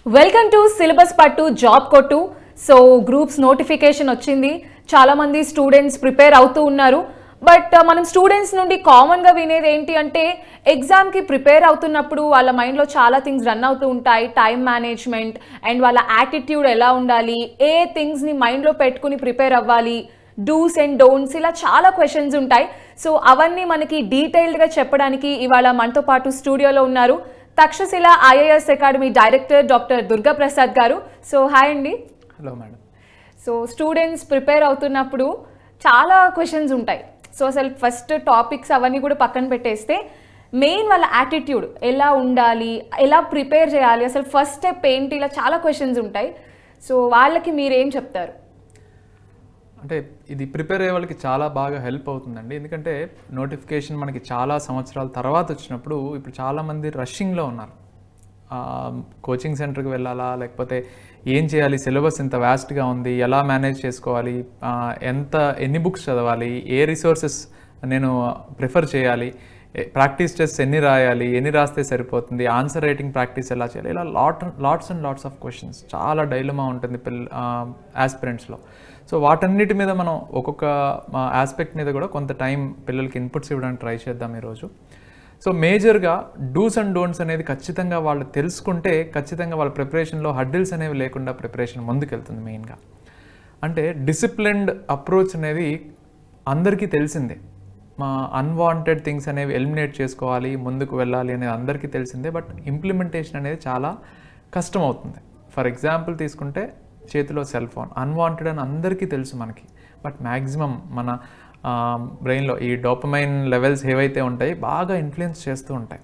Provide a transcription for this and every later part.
Welcome to syllabus పట్టు job కొట్టు. So groups notification వచ్చింది. చాలా మంది స్టూడెంట్స్ ప్రిపేర్ అవుతూ ఉన్నారు. బట్ మనం స్టూడెంట్స్ నుండి కామన్గా వినేది ఏంటి అంటే ఎగ్జామ్కి ప్రిపేర్ అవుతున్నప్పుడు వాళ్ళ మైండ్లో చాలా థింగ్స్ రన్ అవుతూ ఉంటాయి. టైం మేనేజ్మెంట్ అండ్ వాళ్ళ యాటిట్యూడ్ ఎలా ఉండాలి, ఏ థింగ్స్ని మైండ్లో పెట్టుకుని ప్రిపేర్ అవ్వాలి, డూస్ అండ్ డోంట్స్, ఇలా చాలా క్వశ్చన్స్ ఉంటాయి. సో అవన్నీ మనకి డీటెయిల్డ్గా చెప్పడానికి ఇవాళ మనతో పాటు స్టూడియోలో ఉన్నారు Takshashila IAS academy director doctor Durga Prasad garu. So hi అండి. Hello madam. So students prepare అవుతున్నప్పుడు చాలా క్వశ్చన్స్ ఉంటాయి. సో అసలు ఫస్ట్ టాపిక్స్ అవన్నీ కూడా పక్కన పెట్టేస్తే మెయిన్ వాళ్ళ యాటిట్యూడ్ ఎలా ఉండాలి, ఎలా ప్రిపేర్ చేయాలి, అసలు ఫస్ట్ స్టెప్ ఏంటి, ఇలా చాలా క్వశ్చన్స్ ఉంటాయి. సో వాళ్ళకి మీరేం చెప్తారు? అంటే ఇది ప్రిపేర్ అయ్యే వాళ్ళకి చాలా బాగా హెల్ప్ అవుతుందండి. ఎందుకంటే నోటిఫికేషన్ మనకి చాలా సంవత్సరాల తర్వాత వచ్చినప్పుడు ఇప్పుడు చాలామంది రష్షింగ్లో ఉన్నారు. కోచింగ్ సెంటర్కి వెళ్ళాలా, లేకపోతే ఏం చేయాలి, సిలబస్ ఇంత వ్యాస్ట్గా ఉంది, ఎలా మేనేజ్ చేసుకోవాలి, ఎన్ని బుక్స్ చదవాలి, ఏ రిసోర్సెస్ నేను ప్రిఫర్ చేయాలి, ప్రాక్టీస్ టెస్ట్ ఎన్ని రాయాలి, ఎన్ని రాస్తే సరిపోతుంది, ఆన్సర్ రైటింగ్ ప్రాక్టీస్ ఎలా చేయాలి, ఇలా lots and lots of questions, చాలా డైలమా ఉంటుంది ఆస్పిరెంట్స్లో. సో వాటన్నిటి మీద మనం ఒక్కొక్క ఆస్పెక్ట్ మీద కూడా కొంత టైం పిల్లలకి ఇన్పుట్స్ ఇవ్వడానికి ట్రై చేద్దాం ఈరోజు. సో మేజర్గా డూస్ అండ్ డోంట్స్ అనేది ఖచ్చితంగా వాళ్ళు తెలుసుకుంటే ఖచ్చితంగా వాళ్ళ ప్రిపరేషన్లో హడ్డిల్స్ అనేవి లేకుండా ప్రిపరేషన్ ముందుకెళ్తుంది. మెయిన్గా అంటే డిసిప్లిన్డ్ అప్రోచ్ అనేది అందరికీ తెలిసిందే. అన్వాంటెడ్ థింగ్స్ అనేవి ఎలిమినేట్ చేసుకోవాలి, ముందుకు వెళ్ళాలి అనేది అందరికీ తెలిసిందే. బట్ ఇంప్లిమెంటేషన్ అనేది చాలా కష్టం అవుతుంది. ఫర్ ఎగ్జాంపుల్ తీసుకుంటే చేతిలో సెల్ ఫోన్ అన్వాంటెడ్ అని అందరికీ తెలుసు మనకి. బట్ మ్యాక్సిమం మన బ్రెయిన్లో ఈ డోపమైన్ లెవెల్స్ ఏవైతే ఉంటాయి బాగా ఇన్ఫ్లుయెన్స్ చేస్తూ ఉంటాయి.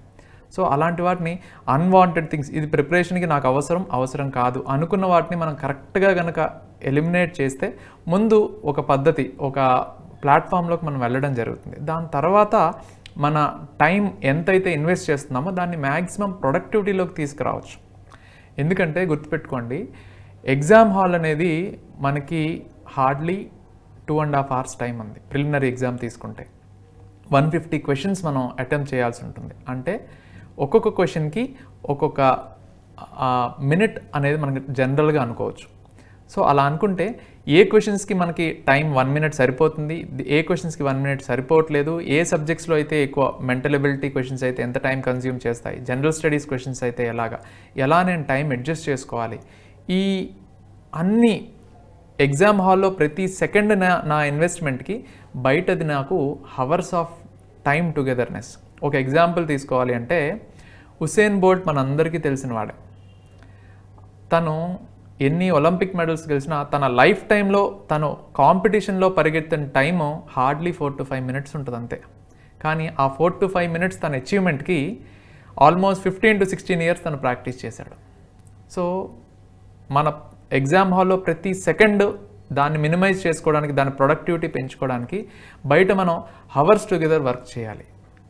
సో అలాంటి వాటిని అన్వాంటెడ్ థింగ్స్, ఇది ప్రిపరేషన్కి నాకు అవసరం కాదు అనుకున్న వాటిని మనం కరెక్ట్గా కనుక ఎలిమినేట్ చేస్తే ముందు ఒక పద్ధతి, ఒక ప్లాట్ఫామ్లోకి మనం వెళ్ళడం జరుగుతుంది. దాని తర్వాత మన టైం ఎంతైతే ఇన్వెస్ట్ చేస్తున్నామో దాన్ని మ్యాక్సిమం ప్రొడక్టివిటీలోకి తీసుకురావచ్చు. ఎందుకంటే గుర్తుపెట్టుకోండి, ఎగ్జామ్ హాల్ అనేది మనకి హార్డ్లీ 2.5 hours టైం ఉంది. ప్రిలిమినరీ ఎగ్జామ్ తీసుకుంటే 150 క్వశ్చన్స్ మనం అటెంప్ట్ చేయాల్సి ఉంటుంది. అంటే ఒక్కొక్క క్వశ్చన్కి ఒక్కొక్క మినిట్ అనేది మనకి జనరల్గా అనుకోవచ్చు. సో అలా అనుకుంటే ఏ క్వశ్చన్స్కి మనకి టైం 1 minute సరిపోతుంది, ఏ క్వశ్చన్స్కి 1 minute సరిపోవట్లేదు, ఏ సబ్జెక్ట్స్లో అయితే ఎక్కువ మెంటల్ ఎబిలిటీ క్వశ్చన్స్ అయితే ఎంత టైం కన్జ్యూమ్ చేస్తాయి, జనరల్ స్టడీస్ క్వశ్చన్స్ అయితే ఎలా నేను టైం అడ్జస్ట్ చేసుకోవాలి, ఈ అన్ని ఎగ్జామ్ హాల్లో ప్రతి సెకండ్ నా ఇన్వెస్ట్మెంట్కి బయటది నాకు హవర్స్ ఆఫ్ టైం టుగెదర్నెస్. ఒక ఎగ్జాంపుల్ తీసుకోవాలి అంటే ఉసేన్ బోల్ట్ మనందరికీ తెలిసిన వాడే. తను ఎన్ని ఒలింపిక్ మెడల్స్ గెలిచినా తన లైఫ్ టైంలో తను కాంపిటీషన్లో పరిగెత్తిన టైము హార్డ్లీ 4 to 5 minutes ఉంటుంది అంతే. కానీ ఆ 4 to 5 minutes తన అచీవ్మెంట్కి ఆల్మోస్ట్ 15 to 16 years తను ప్రాక్టీస్ చేశాడు. సో మన ఎగ్జామ్ హాల్లో ప్రతి సెకండ్ దాన్ని మినిమైజ్ చేసుకోవడానికి, దాని ప్రొడక్టివిటీ పెంచుకోవడానికి బయట మనం హవర్స్ టుగెదర్ వర్క్ చేయాలి.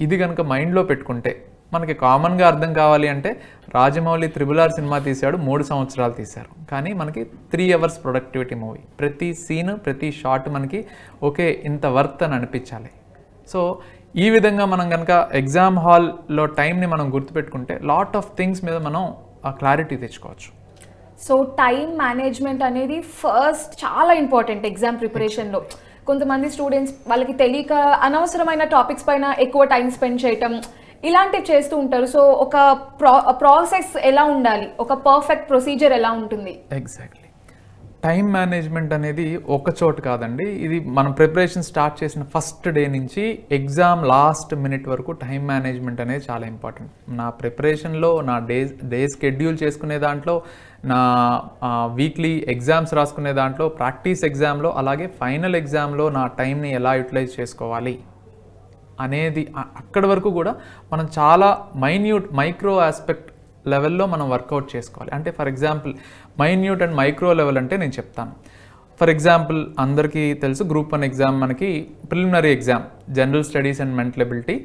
ఇది కనుక మైండ్లో పెట్టుకుంటే మనకి కామన్గా అర్థం కావాలి అంటే రాజమౌళి RRR సినిమా తీశాడు, 3 సంవత్సరాలు తీశారు. కానీ మనకి 3 hours ప్రొడక్టివిటీ మూవీ. ప్రతి సీన్, ప్రతి షాట్ మనకి ఓకే ఇంత వర్త్ అని అనిపించాలి. సో ఈ విధంగా మనం కనుక ఎగ్జామ్ హాల్లో టైంని మనం గుర్తుపెట్టుకుంటే లాట్ ఆఫ్ థింగ్స్ మీద మనం ఆ క్లారిటీ తెచ్చుకోవచ్చు. సో టైం మేనేజ్మెంట్ అనేది ఫస్ట్ చాలా ఇంపార్టెంట్ ఎగ్జామ్ ప్రిపరేషన్లో. కొంతమంది స్టూడెంట్స్ వాళ్ళకి తెలియక అనవసరమైన టాపిక్స్ పైన ఎక్కువ టైం స్పెండ్ చేయటం ఇలాంటివి చేస్తూ ఉంటారు. సో ఒక ప్రాసెస్ ఎలా ఉండాలి, ఒక పర్ఫెక్ట్ ప్రొసీజర్ ఎలా ఉంటుంది? ఎగ్జాక్ట్లీ. టైం మేనేజ్మెంట్ అనేది ఒక చోటు కాదండి. ఇది మనం ప్రిపరేషన్ స్టార్ట్ చేసిన ఫస్ట్ డే నుంచి ఎగ్జామ్ లాస్ట్ మినిట్ వరకు టైం మేనేజ్మెంట్ అనేది చాలా ఇంపార్టెంట్. నా ప్రిపరేషన్లో నా డే షెడ్యూల్ చేసుకునే దాంట్లో, నా వీక్లీ ఎగ్జామ్స్ రాసుకునే దాంట్లో, ప్రాక్టీస్ ఎగ్జామ్లో, అలాగే ఫైనల్ ఎగ్జామ్లో నా టైంని ఎలా యూటిలైజ్ చేసుకోవాలి అనేది అక్కడి వరకు కూడా మనం చాలా మైక్రో ఆస్పెక్ట్ లెవెల్లో మనం వర్కౌట్ చేసుకోవాలి. అంటే for example minute and micro level అంటే నేను చెప్తాను. ఫర్ ఎగ్జాంపుల్ అందరికీ తెలుసు Group 1 ఎగ్జామ్ మనకి preliminary exam general studies and mental ability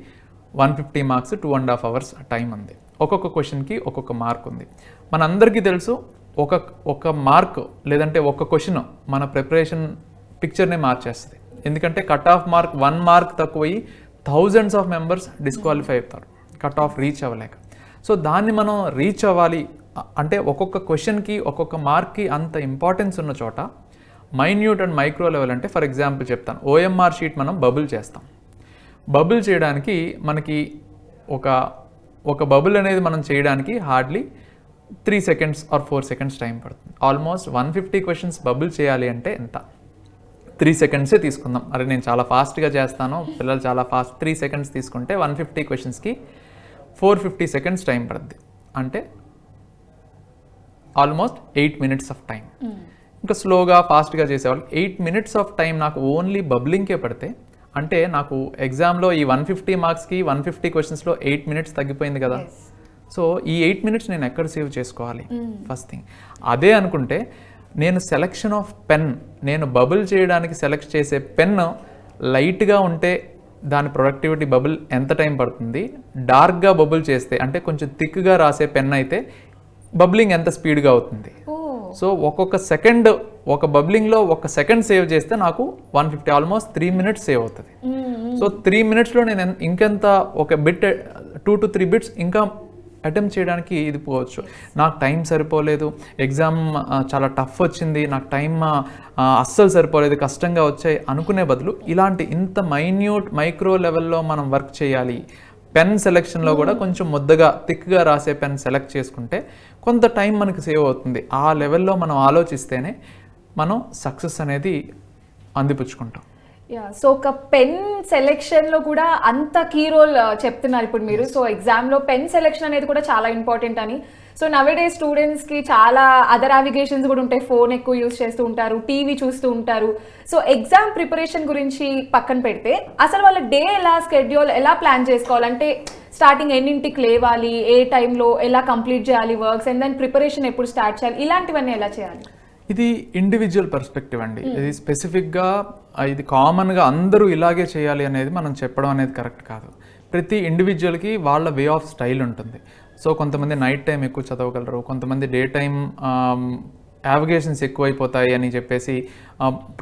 150 marks 2.5 hours time ఉంది. ఒక్కొక్క క్వశ్చన్కి ఒక్కొక్క మార్క్ ఉంది. మనందరికీ తెలుసు ఒక మార్క్ లేదంటే ఒక క్వశ్చన్ మన ప్రిపరేషన్ పిక్చర్నే మార్చేస్తుంది. ఎందుకంటే cut off mark 1 mark తక్కువయ్యి thousands of members disqualify అవుతారు కట్ ఆఫ్ రీచ్ అవ్వలేక. సో దాన్ని మనం రీచ్ అవ్వాలి అంటే ఒక్కొక్క క్వశ్చన్కి ఒక్కొక్క మార్క్కి అంత ఇంపార్టెన్స్ ఉన్న చోట మైన్యూట్ అండ్ మైక్రో లెవెల్ అంటే ఫర్ ఎగ్జాంపుల్ చెప్తాను, OMR షీట్ మనం బబుల్ చేస్తాం. బబుల్ చేయడానికి మనకి ఒక బబుల్ అనేది మనం చేయడానికి hardly 3 seconds or 4 seconds time పడుతుంది. ఆల్మోస్ట్ 150 క్వశ్చన్స్ బబుల్ చేయాలి అంటే ఎంత? 3 seconds తీసుకుందాం. అరే నేను చాలా ఫాస్ట్గా చేస్తాను, పిల్లలు చాలా ఫాస్ట్, 3 seconds తీసుకుంటే 150 క్వశ్చన్స్కి 450 seconds టైం పడుతుంది. అంటే ఆల్మోస్ట్ 8 minutes ఆఫ్ టైం. ఇంకా స్లోగా ఫాస్ట్గా చేసేవాళ్ళు 8 minutes ఆఫ్ టైం నాకు ఓన్లీ బబ్లింగ్కే పడితే, అంటే నాకు ఎగ్జామ్లో ఈ 150 మార్క్స్కి 150 క్వశ్చన్స్లో 8 minutes తగ్గిపోయింది కదా. సో ఈ 8 minutes నేను ఎక్కడ సేవ్ చేసుకోవాలి? ఫస్ట్ థింగ్ అదే అనుకుంటే నేను సెలెక్షన్ ఆఫ్ పెన్, నేను బబుల్ చేయడానికి సెలెక్ట్ చేసే పెన్ లైట్గా ఉంటే దాని ప్రొడక్టివిటీ బబుల్ ఎంత టైం పడుతుంది, డార్క్గా బబుల్ చేస్తే అంటే కొంచెం థిక్గా రాసే పెన్ అయితే బబ్లింగ్ ఎంత స్పీడ్గా అవుతుంది. సో ఒక్కొక్క సెకండ్ ఒక బబ్లింగ్లో 1 second సేవ్ చేస్తే నాకు 150 ఆల్మోస్ట్ 3 minutes సేవ్ అవుతుంది. సో 3 minutesలో నేను ఇంకెంత ఒక బిట్ 2 to 3 bits ఇంకా అటెంప్ట్ చేయడానికి ఇది పోవచ్చు. నాకు టైం సరిపోలేదు, ఎగ్జామ్ చాలా టఫ్ వచ్చింది, నాకు టైం అస్సలు సరిపోలేదు, కష్టంగా వచ్చాయి అనుకునే బదులు ఇలాంటి ఇంత మైన్యూట్ మైక్రో లెవెల్లో మనం వర్క్ చేయాలి. పెన్ సెలెక్షన్లో కూడా కొంచెం ముద్దగా థిక్గా రాసే పెన్ సెలెక్ట్ చేసుకుంటే కొంత టైం మనకి సేవ్ అవుతుంది. ఆ లెవెల్లో మనం ఆలోచిస్తేనే మనం సక్సెస్ అనేది అందిపుచ్చుకుంటాం. సో ఒక పెన్ సెలెక్షన్లో కూడా అంత కీ రోల్ చెప్తున్నారు ఇప్పుడు మీరు. సో ఎగ్జామ్లో పెన్ సెలెక్షన్ అనేది కూడా చాలా ఇంపార్టెంట్ అని. సో నవేడే స్టూడెంట్స్కి చాలా అదర్ నావిగేషన్స్ కూడా ఉంటాయి, ఫోన్ ఎక్కువ యూస్ చేస్తూ ఉంటారు, టీవీ చూస్తూ ఉంటారు. సో ఎగ్జామ్ ప్రిపరేషన్ గురించి పక్కన పెడితే అసలు వాళ్ళ డే ఎలా స్కెడ్యూల్ ఎలా ప్లాన్ చేసుకోవాలంటే స్టార్టింగ్ ఎన్నింటికి లేవాలి, ఏ టైంలో ఎలా కంప్లీట్ చేయాలి వర్క్స్, అండ్ దెన్ ప్రిపరేషన్ ఎప్పుడు స్టార్ట్ చేయాలి, ఇలాంటివన్నీ ఎలా చేయాలి? ఇది ఇండివిజువల్ పర్స్పెక్టివ్ అండి. ఇది స్పెసిఫిక్గా ఇది కామన్గా అందరూ ఇలాగే చేయాలి అనేది మనం చెప్పడం అనేది కరెక్ట్ కాదు. ప్రతి ఇండివిజువల్కి వాళ్ళ వే ఆఫ్ స్టైల్ ఉంటుంది. సో కొంతమంది నైట్ టైం ఎక్కువ చదవగలరు, కొంతమంది డే టైం యావిగేషన్స్ ఎక్కువైపోతాయి అని చెప్పేసి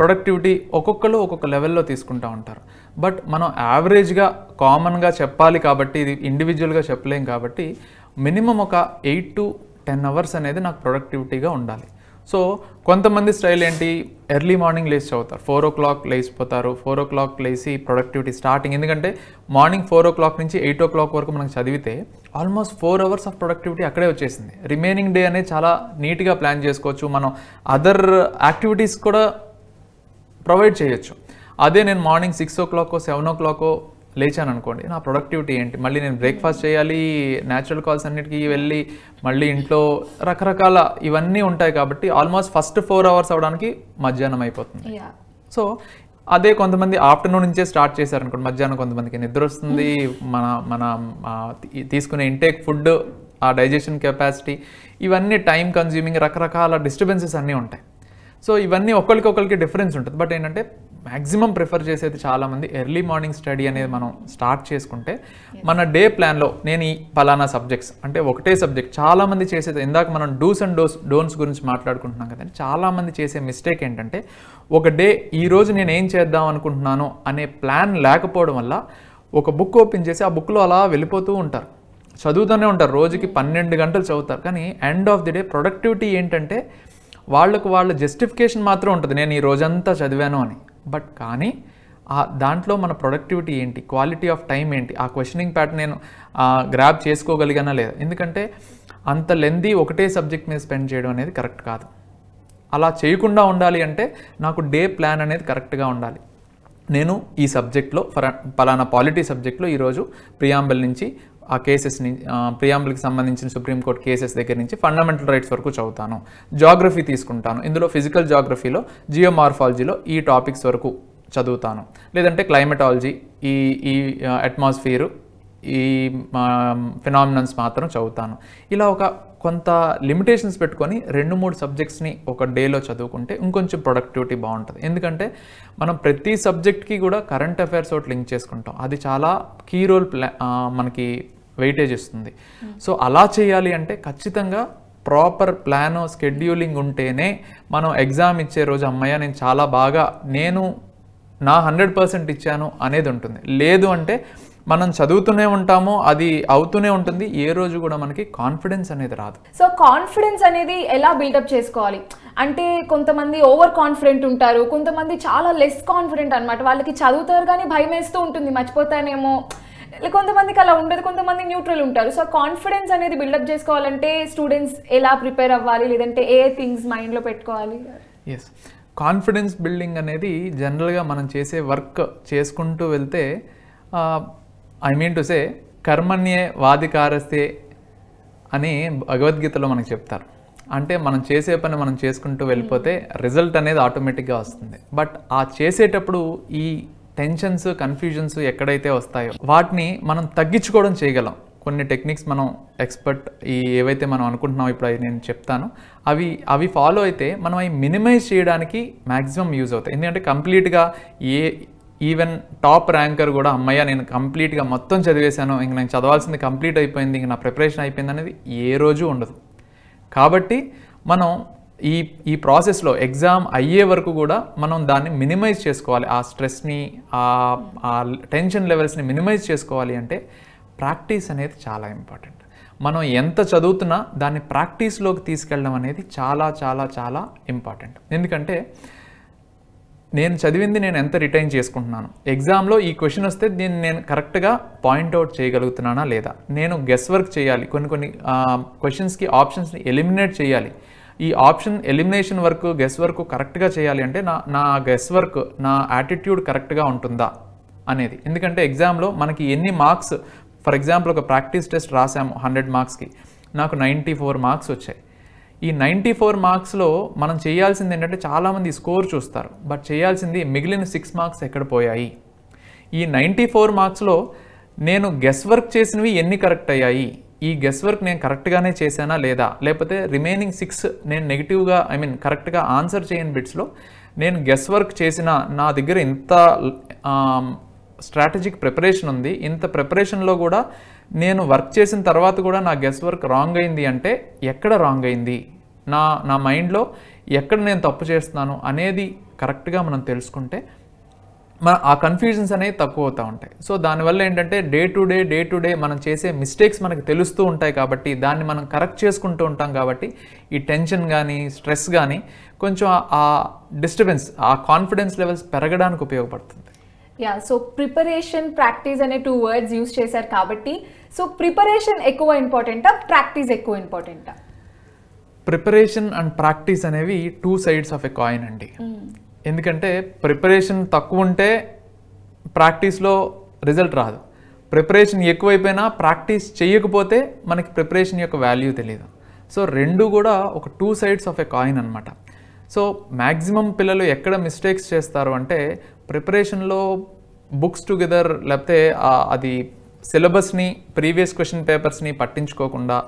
ప్రొడక్టివిటీ ఒక్కొక్కరు ఒక్కొక్క లెవెల్లో తీసుకుంటూ ఉంటారు. బట్ మనం యావరేజ్గా కామన్గా చెప్పాలి కాబట్టి, ఇది ఇండివిజువల్గా చెప్పలేం కాబట్టి మినిమం ఒక 8 to 10 hours అనేది నాకు ప్రొడక్టివిటీగా ఉండాలి. సో కొంతమంది స్టైల్ ఏంటి, ఎర్లీ మార్నింగ్ లేచి చదువుతారు, 4 o'clock లేచిపోతారు, 4 o'clock లేచి ప్రొడక్టివిటీ స్టార్టింగ్. ఎందుకంటే మార్నింగ్ 4 o'clock నుంచి 8 o'clock వరకు మనం చదివితే ఆల్మోస్ట్ 4 hours ఆఫ్ ప్రొడక్టివిటీ అక్కడే వచ్చేసింది. రిమైనింగ్ డే అనేది చాలా నీట్గా ప్లాన్ చేసుకోవచ్చు, మనం అదర్ యాక్టివిటీస్ కూడా ప్రొవైడ్ చేయొచ్చు. అదే నేను మార్నింగ్ 6 o'clock 7 o'clock లేచాను అనుకోండి, నా ప్రొడక్టివిటీ ఏంటి? మళ్ళీ నేను బ్రేక్ఫాస్ట్ చేయాలి, న్యాచురల్ కాల్స్ అన్నిటికీ వెళ్ళి మళ్ళీ ఇంట్లో రకరకాల ఇవన్నీ ఉంటాయి కాబట్టి ఆల్మోస్ట్ ఫస్ట్ 4 hours అవడానికి మధ్యాహ్నం అయిపోతుంది. సో అదే కొంతమంది ఆఫ్టర్నూన్ నుంచే స్టార్ట్ చేశారనుకోండి, మధ్యాహ్నం కొంతమందికి నిద్ర వస్తుంది, మన తీసుకునే ఇంటేక్ ఫుడ్, ఆ డైజెషన్ కెపాసిటీ, ఇవన్నీ టైం కన్జ్యూమింగ్ రకరకాల డిస్టర్బెన్సెస్ అన్నీ ఉంటాయి. సో ఇవన్నీ ఒకరికి డిఫరెన్స్ ఉంటుంది. బట్ ఏంటంటే మ్యాక్సిమం ప్రిఫర్ చేసేది చాలామంది ఎర్లీ మార్నింగ్ స్టడీ అనేది మనం స్టార్ట్ చేసుకుంటే మన డే ప్లాన్లో నేను ఈ పలానా సబ్జెక్ట్స్ అంటే ఒకటే సబ్జెక్ట్ చాలామంది చేసేది, ఇందాక మనం డూస్ అండ్ డోంట్స్ గురించి మాట్లాడుకుంటున్నాం కదండి, చాలామంది చేసే మిస్టేక్ ఏంటంటే ఒక డే ఈరోజు నేను ఏం చేద్దాం అనుకుంటున్నాను అనే ప్లాన్ లేకపోవడం వల్ల ఒక బుక్ ఓపెన్ చేసి ఆ బుక్లో అలా వెళ్ళిపోతూ ఉంటారు, చదువుతూనే ఉంటారు, రోజుకి 12 గంటలు చదువుతారు. కానీ end of the day productivity ఏంటంటే వాళ్ళ జస్టిఫికేషన్ మాత్రం ఉంటుంది, నేను ఈ రోజంతా చదివాను అని. బట్ కానీ దాంట్లో మన ప్రొడక్టివిటీ ఏంటి, క్వాలిటీ ఆఫ్ టైం ఏంటి, ఆ క్వశ్చనింగ్ ప్యాటర్న్ నేను గ్రాబ్ చేసుకోగలిగానా లేదా? ఎందుకంటే అంత లెందీ ఒకటే సబ్జెక్ట్ మీద స్పెండ్ చేయడం అనేది కరెక్ట్ కాదు. అలా చేయకుండా ఉండాలి అంటే నాకు డే ప్లాన్ అనేది కరెక్ట్గా ఉండాలి. నేను ఈ సబ్జెక్ట్లో పలానా పాలిటీ సబ్జెక్ట్లో ఈరోజు ప్రియాంబుల్ నుంచి ఆ కేసెస్ని, ప్రియాంబుల్కి సంబంధించిన సుప్రీంకోర్టు కేసెస్ దగ్గర నుంచి ఫండమెంటల్ రైట్స్ వరకు చదువుతాను. జాగ్రఫీ తీసుకుంటాను, ఇందులో ఫిజికల్ జాగ్రఫీలో జియోమార్ఫాలజీలో ఈ టాపిక్స్ వరకు చదువుతాను. లేదంటే క్లైమటాలజీ, ఈ అట్మాస్ఫియర్, ఈ ఫినామినన్స్ మాత్రం చదువుతాను. ఇలా కొంత లిమిటేషన్స్ పెట్టుకొని 2-3 సబ్జెక్ట్స్ని ఒక డేలో చదువుకుంటే ఇంకొంచెం ప్రొడక్టివిటీ బాగుంటుంది. ఎందుకంటే మనం ప్రతి సబ్జెక్ట్కి కూడా కరెంట్ అఫైర్స్ ఒకటి లింక్ చేసుకుంటాం, అది చాలా కీ రోల్ మనకి వెయిటేజ్ ఇస్తుంది. సో అలా చేయాలి అంటే ఖచ్చితంగా ప్రాపర్ ప్లాన్ స్కెడ్యూలింగ్ ఉంటేనే మనం ఎగ్జామ్ ఇచ్చే రోజు అమ్మయ్య నేను చాలా బాగా నా 100% ఇచ్చాను అనేది ఉంటుంది. లేదు అంటే మనం చదువుతూనే ఉంటాము, అది అవుతూనే ఉంటుంది, ఏ రోజు కూడా మనకి కాన్ఫిడెన్స్ అనేది రాదు. సో కాన్ఫిడెన్స్ అనేది ఎలా బిల్డప్ చేసుకోవాలి అంటే కొంతమంది ఓవర్ కాన్ఫిడెంట్ ఉంటారు, కొంతమంది చాలా లెస్ కాన్ఫిడెంట్ అనమాట. వాళ్ళకి చదువుతారు కానీ భయం వేస్తూ ఉంటుంది మర్చిపోతానేమో, కొంతమందికి అలా ఉండదు, కొంతమంది న్యూట్రల్ ఉంటారు. సో కాన్ఫిడెన్స్ అనేది బిల్డప్ చేసుకోవాలంటే స్టూడెంట్స్ ఎలా ప్రిపేర్ అవ్వాలి, లేదంటే ఏ థింగ్స్ మైండ్లో పెట్టుకోవాలి? ఎస్, కాన్ఫిడెన్స్ బిల్డింగ్ అనేది జనరల్గా మనం చేసే వర్క్ చేసుకుంటూ వెళ్తే ఐ మీన్ టు సే కర్మణ్యే వాధికారస్తే అని భగవద్గీతలో మనకు చెప్తారు. అంటే మనం చేసే పని మనం చేసుకుంటూ వెళ్ళిపోతే రిజల్ట్ అనేది ఆటోమేటిక్గా వస్తుంది. బట్ ఆ చేసేటప్పుడు ఈ టెన్షన్స్, కన్ఫ్యూజన్స్ ఎక్కడైతే వస్తాయో వాటిని మనం తగ్గించుకోవడం చేయగలం. కొన్ని టెక్నిక్స్ మనం ఎక్స్పర్ట్ ఏవైతే మనం అనుకుంటున్నాం ఇప్పుడు నేను చెప్తాను, అవి ఫాలో అయితే మనం అవి మినిమైజ్ చేయడానికి మ్యాక్సిమం యూజ్ అవుతాయి. ఎందుకంటే కంప్లీట్గా ఈవెన్ టాప్ ర్యాంకర్ కూడా అమ్మయ్య నేను కంప్లీట్గా మొత్తం చదివేశాను, ఇంక నేను చదవాల్సింది కంప్లీట్ అయిపోయింది, ఇంక నా ప్రిపరేషన్ అయిపోయింది అనేది ఏ రోజు ఉండదు. కాబట్టి మనం ఈ ప్రాసెస్లో ఎగ్జామ్ అయ్యే వరకు కూడా మనం దాన్ని మినిమైజ్ చేసుకోవాలి. ఆ స్ట్రెస్ని, ఆ టెన్షన్ లెవెల్స్ని మినిమైజ్ చేసుకోవాలి అంటే ప్రాక్టీస్ అనేది చాలా ఇంపార్టెంట్. మనం ఎంత చదువుతున్నా దాన్ని ప్రాక్టీస్లోకి తీసుకెళ్ళడం అనేది చాలా చాలా చాలా ఇంపార్టెంట్. ఎందుకంటే నేను చదివింది నేను ఎంత రిటైన్ చేసుకుంటున్నాను, ఎగ్జామ్లో ఈ క్వశ్చన్ వస్తే దీన్ని నేను కరెక్ట్గా పాయింట్అవుట్ చేయగలుగుతున్నానా లేదా, నేను గెస్ వర్క్ చేయాలి, కొన్ని క్వశ్చన్స్కి ఆప్షన్స్ని ఎలిమినేట్ చేయాలి, ఈ option elimination work guess work కరెక్ట్గా చేయాలి అంటే నా గెస్ వర్క్, నా యాటిట్యూడ్ కరెక్ట్గా ఉంటుందా అనేది. ఎందుకంటే ఎగ్జామ్లో మనకి ఎన్ని మార్క్స్, ఫర్ ఎగ్జాంపుల్ ఒక ప్రాక్టీస్ టెస్ట్ రాసాము 100 మార్క్స్కి, నాకు 94 మార్క్స్ వచ్చాయి. ఈ 94 మార్క్స్లో మనం చేయాల్సింది ఏంటంటే చాలామంది స్కోర్ చూస్తారు, బట్ చేయాల్సింది మిగిలిన 6 మార్క్స్ ఎక్కడ పోయాయి. ఈ 94 మార్క్స్లో నేను గెస్ వర్క్ చేసినవి ఎన్ని కరెక్ట్ అయ్యాయి, ఈ గెస్ వర్క్ నేను కరెక్ట్గానే చేశానా లేదా, లేకపోతే రిమైనింగ్ 6 నేను నెగిటివ్గా కరెక్ట్గా ఆన్సర్ చేయని బిట్స్లో నేను గెస్ వర్క్ చేసిన, నా దగ్గర ఇంత స్ట్రాటజిక్ ప్రిపరేషన్ ఉంది, ఇంత ప్రిపరేషన్లో కూడా నేను వర్క్ చేసిన తర్వాత కూడా నా గెస్ వర్క్ రాంగ్ అయింది అంటే ఎక్కడ రాంగ్ అయింది, నా మైండ్లో ఎక్కడ నేను తప్పు చేస్తున్నాను అనేది కరెక్ట్గా మనం తెలుసుకుంటే ఆ కన్ఫ్యూజన్స్ అనేవి తక్కువ అవుతూ ఉంటాయి. సో దానివల్ల ఏంటంటే డే టు డే మనం చేసే మిస్టేక్స్ మనకు తెలుస్తూ ఉంటాయి కాబట్టి దాన్ని మనం కరెక్ట్ చేసుకుంటూ ఉంటాం. కాబట్టి ఈ టెన్షన్ కానీ స్ట్రెస్ కానీ కొంచెం ఆ డిస్టర్బెన్స్, ఆ కాన్ఫిడెన్స్ లెవెల్స్ పెరగడానికి ఉపయోగపడుతుంది. సో ప్రిపరేషన్, ప్రాక్టీస్ అనే 2 words యూజ్ చేశారు కాబట్టి, సో ప్రిపరేషన్ ఎక్కువ ఇంపార్టెంటా, ప్రాక్టీస్ ఎక్కువ ఇంపార్టెంటా? ప్రిపరేషన్ అండ్ ప్రాక్టీస్ అనేవి 2 sides ఆఫ్ ఎ కాయిన్ అండి. ఎందుకంటే ప్రిపరేషన్ తక్కువ ఉంటే ప్రాక్టీస్లో రిజల్ట్ రాదు, ప్రిపరేషన్ ఎక్కువైపోయినా ప్రాక్టీస్ చేయకపోతే మనకి ప్రిపరేషన్ యొక్క వాల్యూ తెలియదు. సో రెండు కూడా ఒక 2 sides ఆఫ్ ఎ కాయిన్ అనమాట. సో మ్యాక్సిమం పిల్లలు ఎక్కడ మిస్టేక్స్ చేస్తారు అంటే ప్రిపరేషన్లో బుక్స్ టుగెదర్, లేకపోతే అది సిలబస్ని, ప్రీవియస్ క్వశ్చన్ పేపర్స్ని పట్టించుకోకుండా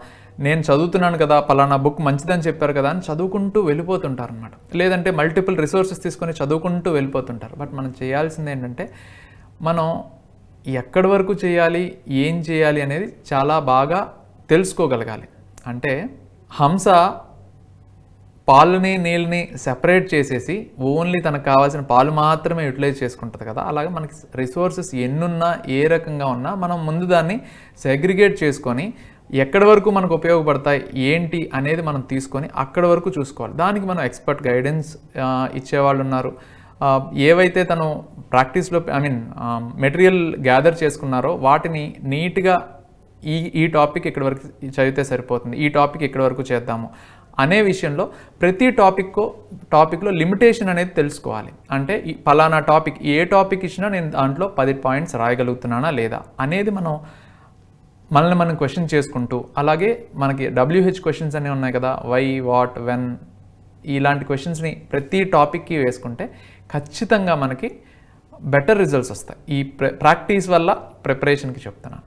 నేను చదువుతున్నాను కదా, పలానా బుక్ మంచిదని చెప్పారు కదా అని చదువుకుంటూ వెళ్ళిపోతుంటారు అనమాట. లేదంటే మల్టిపుల్ రిసోర్సెస్ తీసుకొని చదువుకుంటూ వెళ్ళిపోతుంటారు. బట్ మనం చేయాల్సింది ఏంటంటే మనం ఎక్కడి వరకు చేయాలి, ఏం చేయాలి అనేది చాలా బాగా తెలుసుకోగలగాలి. అంటే హంస పాలని నీళ్ళని సెపరేట్ చేసేసి ఓన్లీ తనకు కావాల్సిన పాలు మాత్రమే యూటిలైజ్ చేసుకుంటుంది కదా, అలాగే మనకి రిసోర్సెస్ ఎన్నున్నా ఏ రకంగా ఉన్నా మనం ముందు దాన్ని సెగ్రిగేట్ చేసుకొని ఎక్కడి వరకు మనకు ఉపయోగపడతాయి ఏంటి అనేది మనం తీసుకొని అక్కడి వరకు చూసుకోవాలి. దానికి మనం ఎక్స్పర్ట్ గైడెన్స్ ఇచ్చేవాళ్ళు ఉన్నారు. ఏవైతే తను ప్రాక్టీస్లో మెటీరియల్ గ్యాదర్ చేసుకున్నారో వాటిని నీట్గా ఈ టాపిక్ ఇక్కడి వరకు చదివితే సరిపోతుంది, ఈ టాపిక్ ఇక్కడి వరకు చేద్దాము అనే విషయంలో ప్రతి టాపిక్లో లిమిటేషన్ అనేది తెలుసుకోవాలి. అంటే పలానా టాపిక్, ఏ టాపిక్ ఇచ్చినా నేను దాంట్లో 10 పాయింట్స్ రాయగలుగుతున్నానా లేదా అనేది మనల్ని మనం క్వశ్చన్ చేసుకుంటూ, అలాగే మనకి WH క్వశ్చన్స్ అనేవి ఉన్నాయి కదా, వై, వాట్, వెన్, ఇలాంటి క్వశ్చన్స్ని ప్రతి టాపిక్కి వేసుకుంటే ఖచ్చితంగా మనకి బెటర్ రిజల్ట్స్ వస్తాయి. ఈ ప్రాక్టీస్ వల్ల ప్రిపరేషన్కి చెప్తున్నాను.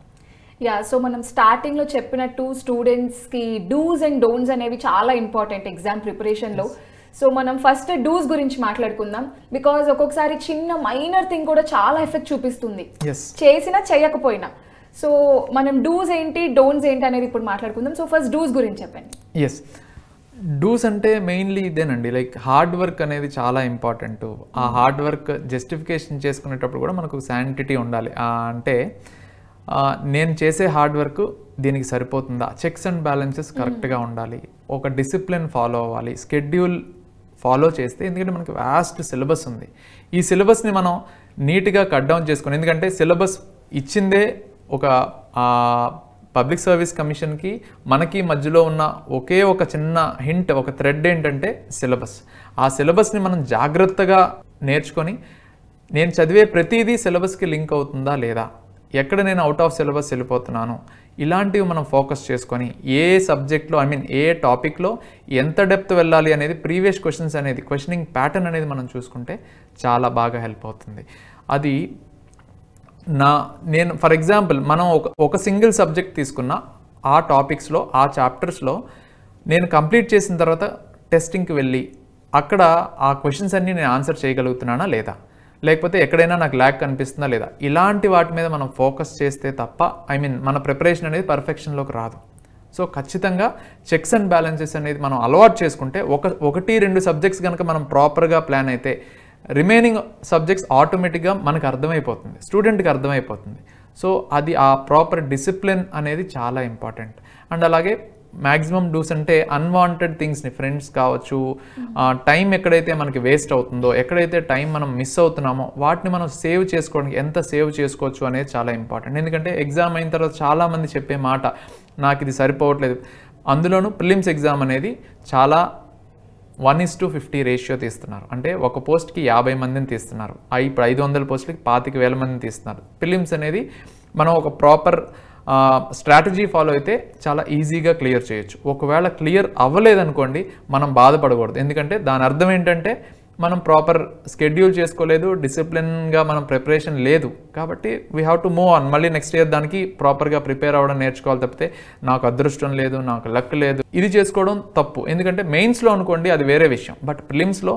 సో మనం స్టార్టింగ్లో చెప్పినట్టు స్టూడెంట్స్కి డూస్ అండ్ డోంట్స్ అనేవి చాలా ఇంపార్టెంట్ ఎగ్జామ్ ప్రిపరేషన్లో. సో మనం ఫస్ట్ డూస్ గురించి మాట్లాడుకుందాం. బికాజ్ ఒక్కొక్కసారి చిన్న మైనర్ థింగ్ కూడా చాలా ఎఫెక్ట్ చూపిస్తుంది, చేసినా చేయకపోయినా. సో మనం డూస్ ఏంటి, డోంట్స్ ఏంటి అనేది ఇప్పుడు మాట్లాడుకుందాం. సో ఫస్ట్ డూస్ గురించి చెప్పండి. డూస్ అంటే మెయిన్లీ ఇదేనండి, లైక్ హార్డ్ వర్క్ అనేది చాలా ఇంపార్టెంట్. ఆ హార్డ్ వర్క్ జస్టిఫికేషన్ చేసుకునేటప్పుడు కూడా మనకు శానిటీ ఉండాలి. అంటే నేను చేసే హార్డ్ వర్క్ దీనికి సరిపోతుందా, చెక్స్ అండ్ బ్యాలెన్సెస్ కరెక్ట్గా ఉండాలి, ఒక డిసిప్లిన్ ఫాలో అవ్వాలి, స్కెడ్యూల్ ఫాలో చేస్తే, ఎందుకంటే మనకి వాస్ట్ సిలబస్ ఉంది. ఈ సిలబస్ని మనం నీట్గా కట్ డౌన్ చేసుకొని, ఎందుకంటే సిలబస్ ఇచ్చిందే ఒక పబ్లిక్ సర్వీస్ కమిషన్కి మనకి మధ్యలో ఉన్న ఒకే ఒక చిన్న హింట్, ఒక థ్రెడ్ ఏంటంటే సిలబస్. ఆ సిలబస్ని మనం జాగ్రత్తగా నేర్చుకొని నేను చదివే ప్రతిదీ సిలబస్కి లింక్ అవుతుందా లేదా, ఎక్కడ నేను అవుట్ ఆఫ్ సిలబస్ వెళ్ళిపోతున్నాను, ఇలాంటివి మనం ఫోకస్ చేసుకొని ఏ సబ్జెక్ట్లో ఏ టాపిక్లో ఎంత డెప్త్ వెళ్ళాలి అనేది ప్రీవియస్ క్వశ్చన్స్ అనేది క్వశ్చనింగ్ ప్యాటర్న్ అనేది మనం చూసుకుంటే చాలా బాగా హెల్ప్ అవుతుంది. అది నేను ఫర్ ఎగ్జాంపుల్ మనం ఒక సింగిల్ సబ్జెక్ట్ తీసుకున్న ఆ టాపిక్స్లో ఆ చాప్టర్స్లో నేను కంప్లీట్ చేసిన తర్వాత టెస్టింగ్కి వెళ్ళి అక్కడ ఆ క్వశ్చన్స్ అన్నీ నేను ఆన్సర్ చేయగలుగుతున్నానా లేదా, లేకపోతే ఎక్కడైనా నాకు ల్యాక్ కనిపిస్తుందా లేదా, ఇలాంటి వాటి మీద మనం ఫోకస్ చేస్తే తప్ప మన ప్రిపరేషన్ అనేది పర్ఫెక్షన్లోకి రాదు. సో ఖచ్చితంగా చెక్స్ అండ్ బ్యాలెన్సెస్ అనేది మనం అలవాటు చేసుకుంటే ఒకటి రెండు సబ్జెక్ట్స్ కనుక మనం ప్రాపర్గా ప్లాన్ అయితే రిమైనింగ్ సబ్జెక్ట్స్ ఆటోమేటిక్గా మనకు అర్థమైపోతుంది, స్టూడెంట్కి అర్థమైపోతుంది. సో అది ఆ ప్రాపర్ డిసిప్లిన్ అనేది చాలా ఇంపార్టెంట్. అండ్ అలాగే మ్యాక్సిమం డూస్ అంటే అన్వాంటెడ్ థింగ్స్ని, ఫ్రెండ్స్ కావచ్చు, టైం ఎక్కడైతే మనకి వేస్ట్ అవుతుందో, ఎక్కడైతే టైం మనం మిస్ అవుతున్నామో వాటిని మనం సేవ్ చేసుకోవడానికి ఎంత సేవ్ చేసుకోవచ్చు అనేది చాలా ఇంపార్టెంట్. ఎందుకంటే ఎగ్జామ్ అయిన తర్వాత చాలామంది చెప్పే మాట, నాకు ఇది సరిపోవట్లేదు. అందులోనూ ప్రిలిమ్స్ ఎగ్జామ్ అనేది చాలా 1:50 రేషియో తీస్తున్నారు. అంటే ఒక పోస్ట్కి 50 మందిని తీస్తున్నారు. ఇప్పుడు 500 పోస్టులకి 25,000 మందిని తీస్తున్నారు. ప్రిలిమ్స్ అనేది మనం ఒక ప్రాపర్ స్ట్రాటజీ ఫాలో అయితే చాలా ఈజీగా క్లియర్ చేయొచ్చు. ఒకవేళ క్లియర్ అవ్వలేదనుకోండి మనం బాధపడకూడదు. ఎందుకంటే దాని అర్థం ఏంటంటే మనం ప్రాపర్ స్కెడ్యూల్ చేసుకోలేదు, డిసిప్లిన్గా మనం ప్రిపరేషన్ లేదు. కాబట్టి we have to move on. మళ్ళీ నెక్స్ట్ ఇయర్ దానికి ప్రాపర్గా ప్రిపేర్ అవ్వడం నేర్చుకోవాలి తప్పితే నాకు అదృష్టం లేదు, నాకు లక్ లేదు, ఇది చేసుకోవడం తప్పు. ఎందుకంటే మెయిన్స్లో అనుకోండి అది వేరే విషయం, బట్ ప్రిలిమ్స్లో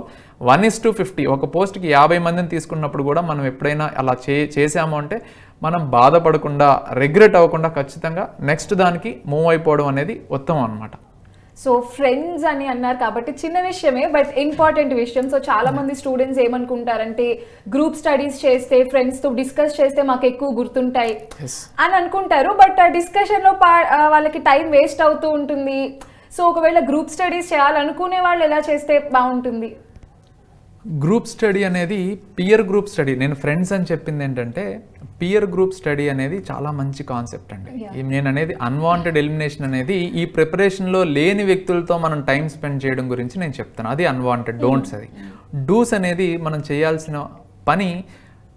1:50 ఒక పోస్ట్కి 50 మందిని తీసుకున్నప్పుడు కూడా మనం ఎప్పుడైనా అలా చేసాము అంటే మనం బాధపడకుండా, రిగ్రెట్ అవ్వకుండా ఖచ్చితంగా నెక్స్ట్ దానికి మూవ్ అయిపోవడం అనేది ఉత్తమం అన్నమాట. సో ఫ్రెండ్స్ అని అన్నారు కాబట్టి చిన్న విషయమే బట్ ఇంపార్టెంట్ విషయం. సో చాలా మంది స్టూడెంట్స్ ఏమనుకుంటారంటే గ్రూప్ స్టడీస్ చేస్తే ఫ్రెండ్స్తో డిస్కస్ చేస్తే మాకు ఎక్కువ గుర్తుంటాయి అని అనుకుంటారు. బట్ ఆ డిస్కషన్లో వాళ్ళకి టైం వేస్ట్ అవుతూ ఉంటుంది. సో ఒకవేళ గ్రూప్ స్టడీస్ చేయాలనుకునే వాళ్ళు ఎలా చేస్తే బాగుంటుంది? గ్రూప్ స్టడీ అనేది పియర్ గ్రూప్ స్టడీ, నేను ఫ్రెండ్స్ అని చెప్పింది ఏంటంటే పియర్ గ్రూప్ స్టడీ అనేది చాలా మంచి కాన్సెప్ట్ అండి. నేను అనేది అన్వాంటెడ్ ఎలిమినేషన్ అనేది ఈ ప్రిపరేషన్లో లేని వ్యక్తులతో మనం టైం స్పెండ్ చేయడం గురించి నేను చెప్తాను. అది అన్వాంటెడ్. డోంట్స్ అది. డూస్ అనేది మనం చేయాల్సిన పని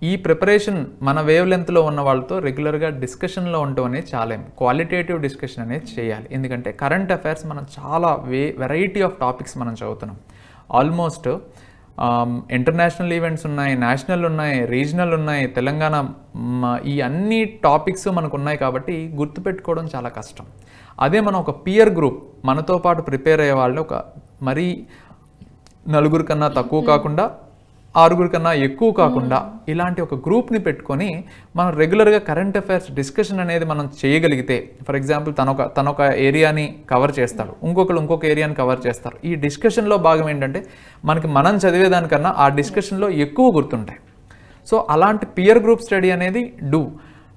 ఈ ప్రిపరేషన్ మన వేవ్ లెంత్లో ఉన్న వాళ్ళతో రెగ్యులర్గా డిస్కషన్లో ఉండటం అనేది చాలా క్వాలిటేటివ్ డిస్కషన్ అనేది చేయాలి. ఎందుకంటే కరెంట్ అఫైర్స్ మనం చాలా వెరైటీ ఆఫ్ టాపిక్స్ మనం చదువుతున్నాం. ఆల్మోస్ట్ ఇంటర్నేషనల్ ఈవెంట్స్ ఉన్నాయి, నేషనల్ ఉన్నాయి, రీజనల్ ఉన్నాయి, తెలంగాణ, ఈ అన్ని టాపిక్స్ మనకు ఉన్నాయి కాబట్టి గుర్తుపెట్టుకోవడం చాలా కష్టం. అదే మనం ఒక పియర్ గ్రూప్ మనతో పాటు ప్రిపేర్ అయ్యే వాళ్ళు ఒక మరీ 4 కన్నా తక్కువ కాకుండా 6 కన్నా ఎక్కువ కాకుండా ఇలాంటి ఒక గ్రూప్ని పెట్టుకొని మనం రెగ్యులర్గా కరెంట్ అఫైర్స్ డిస్కషన్ అనేది మనం చేయగలిగితే, ఫర్ ఎగ్జాంపుల్ తనొక ఏరియాని కవర్ చేస్తాడు, ఇంకొక ఏరియాని కవర్ చేస్తారు. ఈ డిస్కషన్లో భాగం ఏంటంటే మనకి మనం చదివేదానికన్నా ఆ డిస్కషన్లో ఎక్కువ గుర్తుంటాయి. సో అలాంటి పియర్ గ్రూప్ స్టడీ అనేది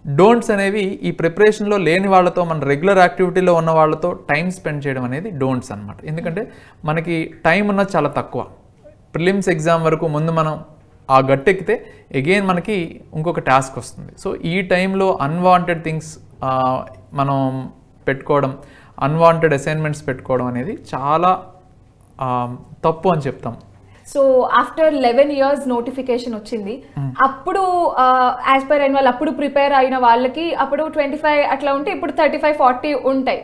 డోంట్స్ అనేవి ఈ ప్రిపరేషన్లో లేని వాళ్ళతో, మన రెగ్యులర్ యాక్టివిటీలో ఉన్న వాళ్ళతో టైం స్పెండ్ చేయడం అనేది డోంట్స్ అనమాట. ఎందుకంటే మనకి టైం ఉన్నది చాలా తక్కువ. ప్రిలిమ్స్ ఎగ్జామ్ వరకు ముందు మనం ఆ గట్టెక్కితే అగైన్ మనకి ఇంకొక టాస్క్ వస్తుంది. సో ఈ టైంలో అన్వాంటెడ్ థింగ్స్ మనం పెట్టుకోవడం, అన్వాంటెడ్ అసైన్మెంట్స్ పెట్టుకోవడం అనేది చాలా తప్పు అని చెప్తాం. సో ఆఫ్టర్ 11 years నోటిఫికేషన్ వచ్చింది. అప్పుడు యాజ్ పర్ అయిన వాళ్ళు అప్పుడు ప్రిపేర్ అయిన వాళ్ళకి అప్పుడు 25 అట్లా ఉంటే ఇప్పుడు 35-40 ఉంటాయి.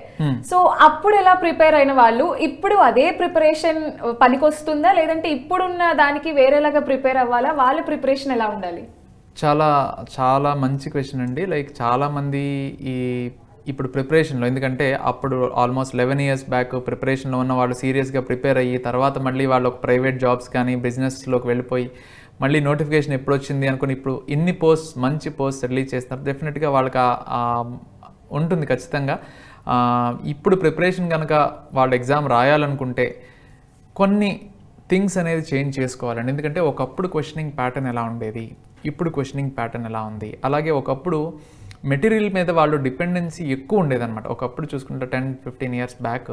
సో అప్పుడు ఎలా ప్రిపేర్ అయిన వాళ్ళు ఇప్పుడు అదే ప్రిపరేషన్ పనికొస్తుందా, లేదంటే ఇప్పుడున్న దానికి వేరేలాగా ప్రిపేర్ అవ్వాలా? వాళ్ళ ప్రిపరేషన్ ఎలా ఉండాలి? చాలా చాలా మంచి క్వశ్చన్ అండి. లైక్ చాలామంది ఇప్పుడు ప్రిపరేషన్లో, ఎందుకంటే అప్పుడు ఆల్మోస్ట్ 11 years బ్యాక్ ప్రిపరేషన్లో ఉన్న వాళ్ళు సీరియస్గా ప్రిపేర్ అయ్యి తర్వాత మళ్ళీ వాళ్ళు ఒక ప్రైవేట్ జాబ్స్ కానీ బిజినెస్లోకి వెళ్ళిపోయి మళ్ళీ నోటిఫికేషన్ ఎప్పుడు వచ్చింది అనుకుని ఇప్పుడు ఇన్ని మంచి పోస్ట్ రిలీజ్ చేస్తారు. డెఫినెట్గా వాళ్ళకి ఉంటుంది ఖచ్చితంగా. ఇప్పుడు ప్రిపరేషన్ కనుక వాళ్ళు ఎగ్జామ్ రాయాలనుకుంటే కొన్ని థింగ్స్ అనేది చేంజ్ చేసుకోవాలండి. ఎందుకంటే ఒకప్పుడు క్వశ్చనింగ్ ప్యాటర్న్ ఎలా ఉండేది, ఇప్పుడు క్వశ్చనింగ్ ప్యాటర్న్ ఎలా ఉంది, అలాగే ఒకప్పుడు మెటీరియల్ మీద వాళ్ళు డిపెండెన్సీ ఎక్కువ ఉండేదన్నమాట. ఒకప్పుడు చూసుకుంటే 10-15 ఇయర్స్ బ్యాక్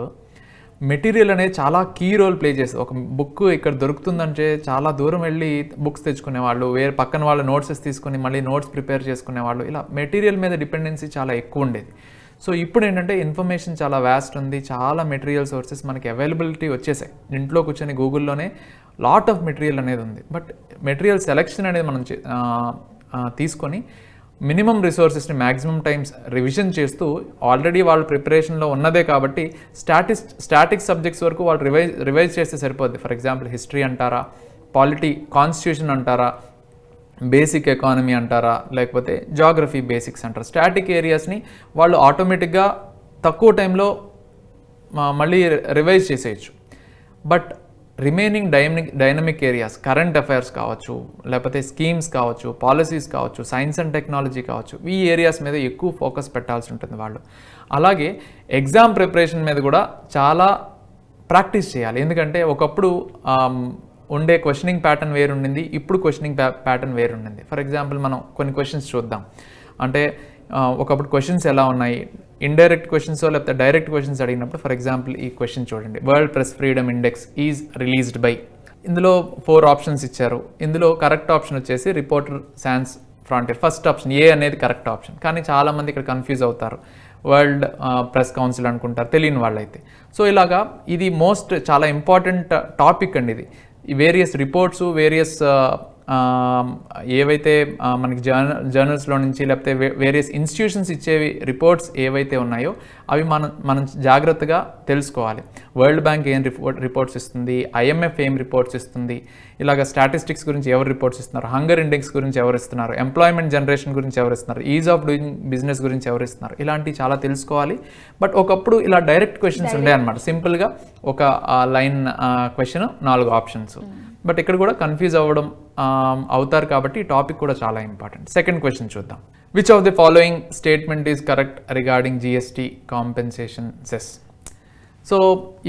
మెటీరియల్ అనేది చాలా కీ రోల్ ప్లే చేస్తుంది. ఒక బుక్ ఇక్కడ దొరుకుతుందంటే చాలా దూరం వెళ్ళి బుక్స్ తెచ్చుకునేవాళ్ళు, వేరే పక్కన వాళ్ళు నోట్సెస్ తీసుకుని మళ్ళీ నోట్స్ ప్రిపేర్ చేసుకునేవాళ్ళు. ఇలా మెటీరియల్ మీద డిపెండెన్సీ చాలా ఎక్కువ ఉండేది. సో ఇప్పుడు ఏంటంటే ఇన్ఫర్మేషన్ చాలా వ్యాస్ట్ ఉంది, చాలా మెటీరియల్ సోర్సెస్ మనకి అవైలబిలిటీ వచ్చేసాయి. ఇంట్లో కూర్చొని గూగుల్లోనే లాట్ ఆఫ్ మెటీరియల్ అనేది ఉంది. బట్ మెటీరియల్ సెలెక్షన్ అనేది మనం తీసుకొని మినిమం రిసోర్సెస్ని మ్యాక్సిమం టైమ్స్ రివిజన్ చేస్తూ, ఆల్రెడీ వాళ్ళు ప్రిపరేషన్లో ఉన్నదే కాబట్టి స్టాటిక్ సబ్జెక్ట్స్ వరకు వాళ్ళు రివైజ్ చేస్తే సరిపోద్ది. ఫర్ ఎగ్జాంపుల్ హిస్టరీ అంటారా, పాలిటీ, కాన్స్టిట్యూషన్ అంటారా, బేసిక్ ఎకానమీ అంటారా, లేకపోతే జాగ్రఫీ బేసిక్స్ అంటారా, స్టాటిక్ ఏరియాస్ని వాళ్ళు ఆటోమేటిక్గా తక్కువ టైంలో మళ్ళీ రివైజ్ చేసేయచ్చు. But remaining dynamic areas, current affairs కావచ్చు, లేకపోతే స్కీమ్స్ కావచ్చు, పాలసీస్ కావచ్చు, సైన్స్ అండ్ టెక్నాలజీ కావచ్చు, ఈ ఏరియాస్ మీద ఎక్కువ ఫోకస్ పెట్టాల్సి ఉంటుంది వాళ్ళు. అలాగే ఎగ్జామ్ ప్రిపరేషన్ మీద కూడా చాలా ప్రాక్టీస్ చేయాలి. ఎందుకంటే ఒకప్పుడు ఉండే క్వశ్చనింగ్ ప్యాటర్న్ వేరుండింది, ఇప్పుడు క్వశ్చనింగ్ ప్యాటర్న్ వేరుండింది. ఫర్ ఎగ్జాంపుల్ మనం కొన్ని క్వశ్చన్స్ చూద్దాం. అంటే ఒకప్పుడు క్వశ్చన్స్ ఎలా ఉన్నాయి, ఇండైరెక్ట్ క్వశ్చన్స్ లేకపోతే డైరెక్ట్ క్వశ్చన్స్ అడిగినప్పుడు ఫర్ ఎగ్జాంపుల్ ఈ క్వశ్చన్ చూడండి, world press freedom index is released by. ఇందులో 4 ఆప్షన్స్ ఇచ్చారు. ఇందులో కరెక్ట్ ఆప్షన్ వచ్చేసి reporter sands frontier, first option A అనేది కరెక్ట్ ఆప్షన్. కానీ చాలామంది ఇక్కడ కన్ఫ్యూజ్ అవుతారు, వరల్డ్ ప్రెస్ కౌన్సిల్ అనుకుంటారు తెలియని వాళ్ళైతే. సో ఇలాగా ఇది చాలా ఇంపార్టెంట్ టాపిక్ అండి. ఇది ఈ వేరియస్ రిపోర్ట్స్, వేరియస్ ఏవైతే మనకి జర్నల్స్లో నుంచి లేకపోతే వేరియస్ ఇన్స్టిట్యూషన్స్ ఇచ్చేవి రిపోర్ట్స్ ఏవైతే ఉన్నాయో అవి మనం జాగ్రత్తగా తెలుసుకోవాలి. వరల్డ్ బ్యాంక్ ఏం రిపోర్ట్స్ ఇస్తుంది, IMF ఏం రిపోర్ట్స్ ఇస్తుంది, ఇలాగ స్టాటిస్టిక్స్ గురించి ఎవరు రిపోర్ట్స్ ఇస్తున్నారు, హంగర్ ఇండెక్స్ గురించి ఎవరు ఇస్తున్నారు, ఎంప్లాయ్మెంట్ జనరేషన్ గురించి ఎవరు ఇస్తున్నారు, ఈజ్ ఆఫ్ డూయింగ్ బిజినెస్ గురించి ఎవరు ఇస్తున్నారు, ఇలాంటివి చాలా తెలుసుకోవాలి. బట్ ఒకప్పుడు ఇలా డైరెక్ట్ క్వశ్చన్స్ ఉండే అనమాట. సింపుల్గా ఒక లైన్ క్వశ్చన్ 4 ఆప్షన్స్. బట్ ఇక్కడ కూడా కన్ఫ్యూజ్ అవుతారు కాబట్టి ఈ టాపిక్ కూడా చాలా ఇంపార్టెంట్. సెకండ్ క్వశ్చన్ చూద్దాం. Which of the following statement is correct regarding GST compensation cess. So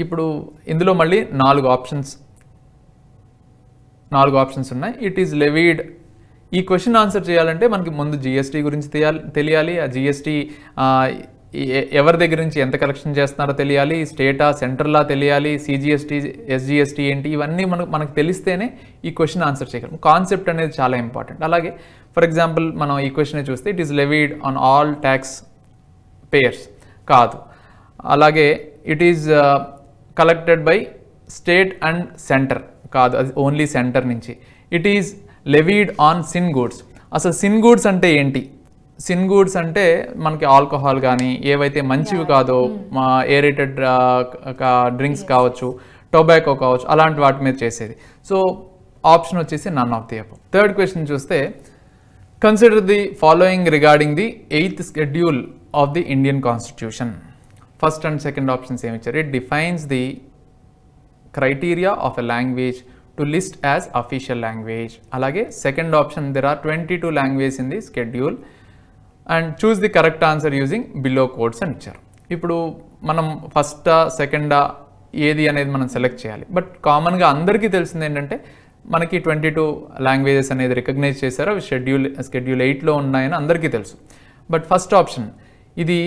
ఇప్పుడు ఇందులో మళ్ళీ 4 ఆప్షన్స్ ఉన్నాయి. It is levied. ఈ క్వశ్చన్ ఆన్సర్ చేయాలంటే మనకి ముందు GST గురించి తెలియాలి. ఆ GST ఎవరి దగ్గర నుంచి ఎంత కలెక్షన్ చేస్తున్నారో తెలియాలి, స్టేటా సెంట్రల్లా తెలియాలి, CGST SGST ఏంటి, ఇవన్నీ మనకు తెలిస్తేనే ఈ క్వశ్చన్ ఆన్సర్ చేయగలం. కాన్సెప్ట్ అనేది చాలా ఇంపార్టెంట్. అలాగే ఫర్ ఎగ్జాంపుల్ మనం ఈ క్వశ్చన్ చూస్తే it is levied on all taxpayers కాదు. అలాగే it is collected by state and centre కాదు, అది ఓన్లీ సెంటర్ నుంచి. It is levied on sin goods. అసలు సిన్ గూడ్స్ అంటే ఏంటి? సిన్ గూడ్స్ అంటే మనకి ఆల్కహాల్ కానీ ఏవైతే మంచివి కాదో, ఏరేటెడ్ డ్రింక్స్ కావచ్చు, టొబాకో కావచ్చు, అలాంటి వాటి మీద చేసేది. సో ఆప్షన్ వచ్చేసి none of the above. Third question చూస్తే consider the following regarding the 8th schedule of the Indian constitution. First and second options ఏమి ఇచ్చారు? It defines the criteria of a language to list as official language. అలాగే second option, there are 22 language in the schedule and choose the correct answer using below codes అని ఇచ్చారు. ఇప్పుడు మనం ఫస్టా సెకండా ఏది అనేది మనం సెలెక్ట్ చేయాలి. బట్ కామన్గా అందరికీ తెలిసింది ఏంటంటే మనకి 22 లాంగ్వేజెస్ అనేది రికగ్నైజ్ చేశారు, అవి షెడ్యూల్ 8లో ఉన్నాయని అందరికీ తెలుసు. బట్ ఫస్ట్ ఆప్షన్ ఇది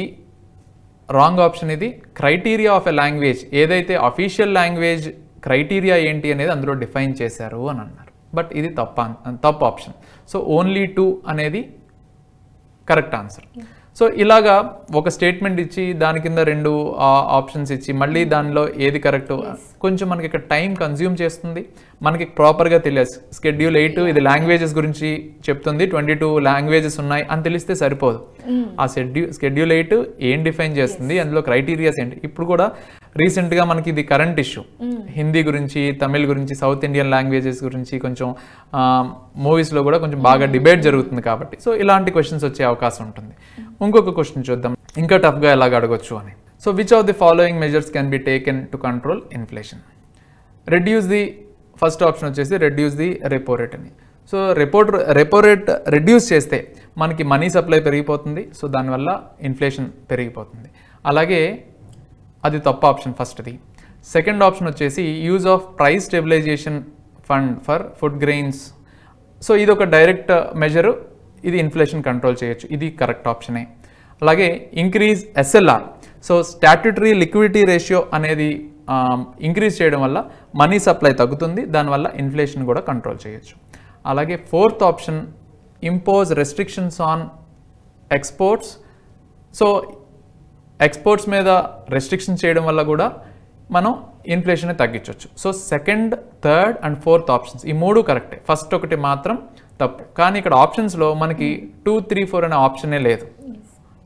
రాంగ్ ఆప్షన్. ఇది క్రైటీరియా ఆఫ్ ఎ లాంగ్వేజ్, ఏదైతే అఫీషియల్ లాంగ్వేజ్ క్రైటీరియా ఏంటి అనేది అందులో డిఫైన్ చేశారు అని అన్నారు. బట్ ఇది తప్పు ఆప్షన్. సో ఓన్లీ 2 అనేది కరెక్ట్ ఆన్సర్. సో ఇలాగా ఒక స్టేట్మెంట్ ఇచ్చి దాని కింద 2 ఆప్షన్స్ ఇచ్చి మళ్ళీ దానిలో ఏది కరెక్ట్, కొంచెం మనకి ఇక్కడ టైం కన్జ్యూమ్ చేస్తుంది. మనకి ప్రాపర్గా తెలియదు షెడ్యూల్ 8 ఇది లాంగ్వేజెస్ గురించి చెప్తుంది, 22 లాంగ్వేజెస్ ఉన్నాయి అని తెలిస్తే సరిపోదు. ఆ షెడ్యూల్ 8 ఏం డిఫైన్ చేస్తుంది, అందులో క్రైటీరియాస్ ఏంటి. ఇప్పుడు కూడా రీసెంట్గా మనకి ఇది కరెంట్ ఇష్యూ, హిందీ గురించి, తమిళ్ గురించి, సౌత్ ఇండియన్ లాంగ్వేజెస్ గురించి కొంచెం మూవీస్లో కూడా కొంచెం బాగా డిబేట్ జరుగుతుంది కాబట్టి సో ఇలాంటి క్వశ్చన్స్ వచ్చే అవకాశం ఉంటుంది. ఇంకొక క్వశ్చన్ చూద్దాం, ఇంకా టఫ్గా ఎలాగ అడగొచ్చు అని. So which of the following measures can be taken to control inflation? Reduce the, first option వచ్చేసి రెడ్యూస్ ది రెపో రేట్ అని. సో రెపో రేట్ రెడ్యూస్ చేస్తే మనకి మనీ సప్లై పెరిగిపోతుంది, సో దానివల్ల ఇన్ఫ్లేషన్ పెరిగిపోతుంది. అలాగే అది తప్పు ఆప్షన్ ఫస్ట్ది. సెకండ్ ఆప్షన్ వచ్చేసి use of price stabilisation fund for food grains. So ఇది ఒక డైరెక్ట్ మెజరు, ఇది ఇన్ఫ్లేషన్ కంట్రోల్ చేయొచ్చు, ఇది కరెక్ట్ ఆప్షనే. అలాగే increase SLR, so statutory liquidity ratio అనేది ఇంక్రీజ్ చేయడం వల్ల మనీ సప్లై తగ్గుతుంది, దానివల్ల ఇన్ఫ్లేషన్ కూడా కంట్రోల్ చేయొచ్చు. అలాగే fourth option impose restrictions on exports, so exports మీద రెస్ట్రిక్షన్ చేయడం వల్ల కూడా మనం ఇన్ఫ్లేషన్ తగ్గించవచ్చు. So second, third and fourth options ఈ మూడు కరెక్టే, ఫస్ట్ ఒకటి మాత్రం తప్పు. కానీ ఇక్కడ ఆప్షన్స్లో మనకి 2, 3, 4 అనే ఆప్షనే లేదు.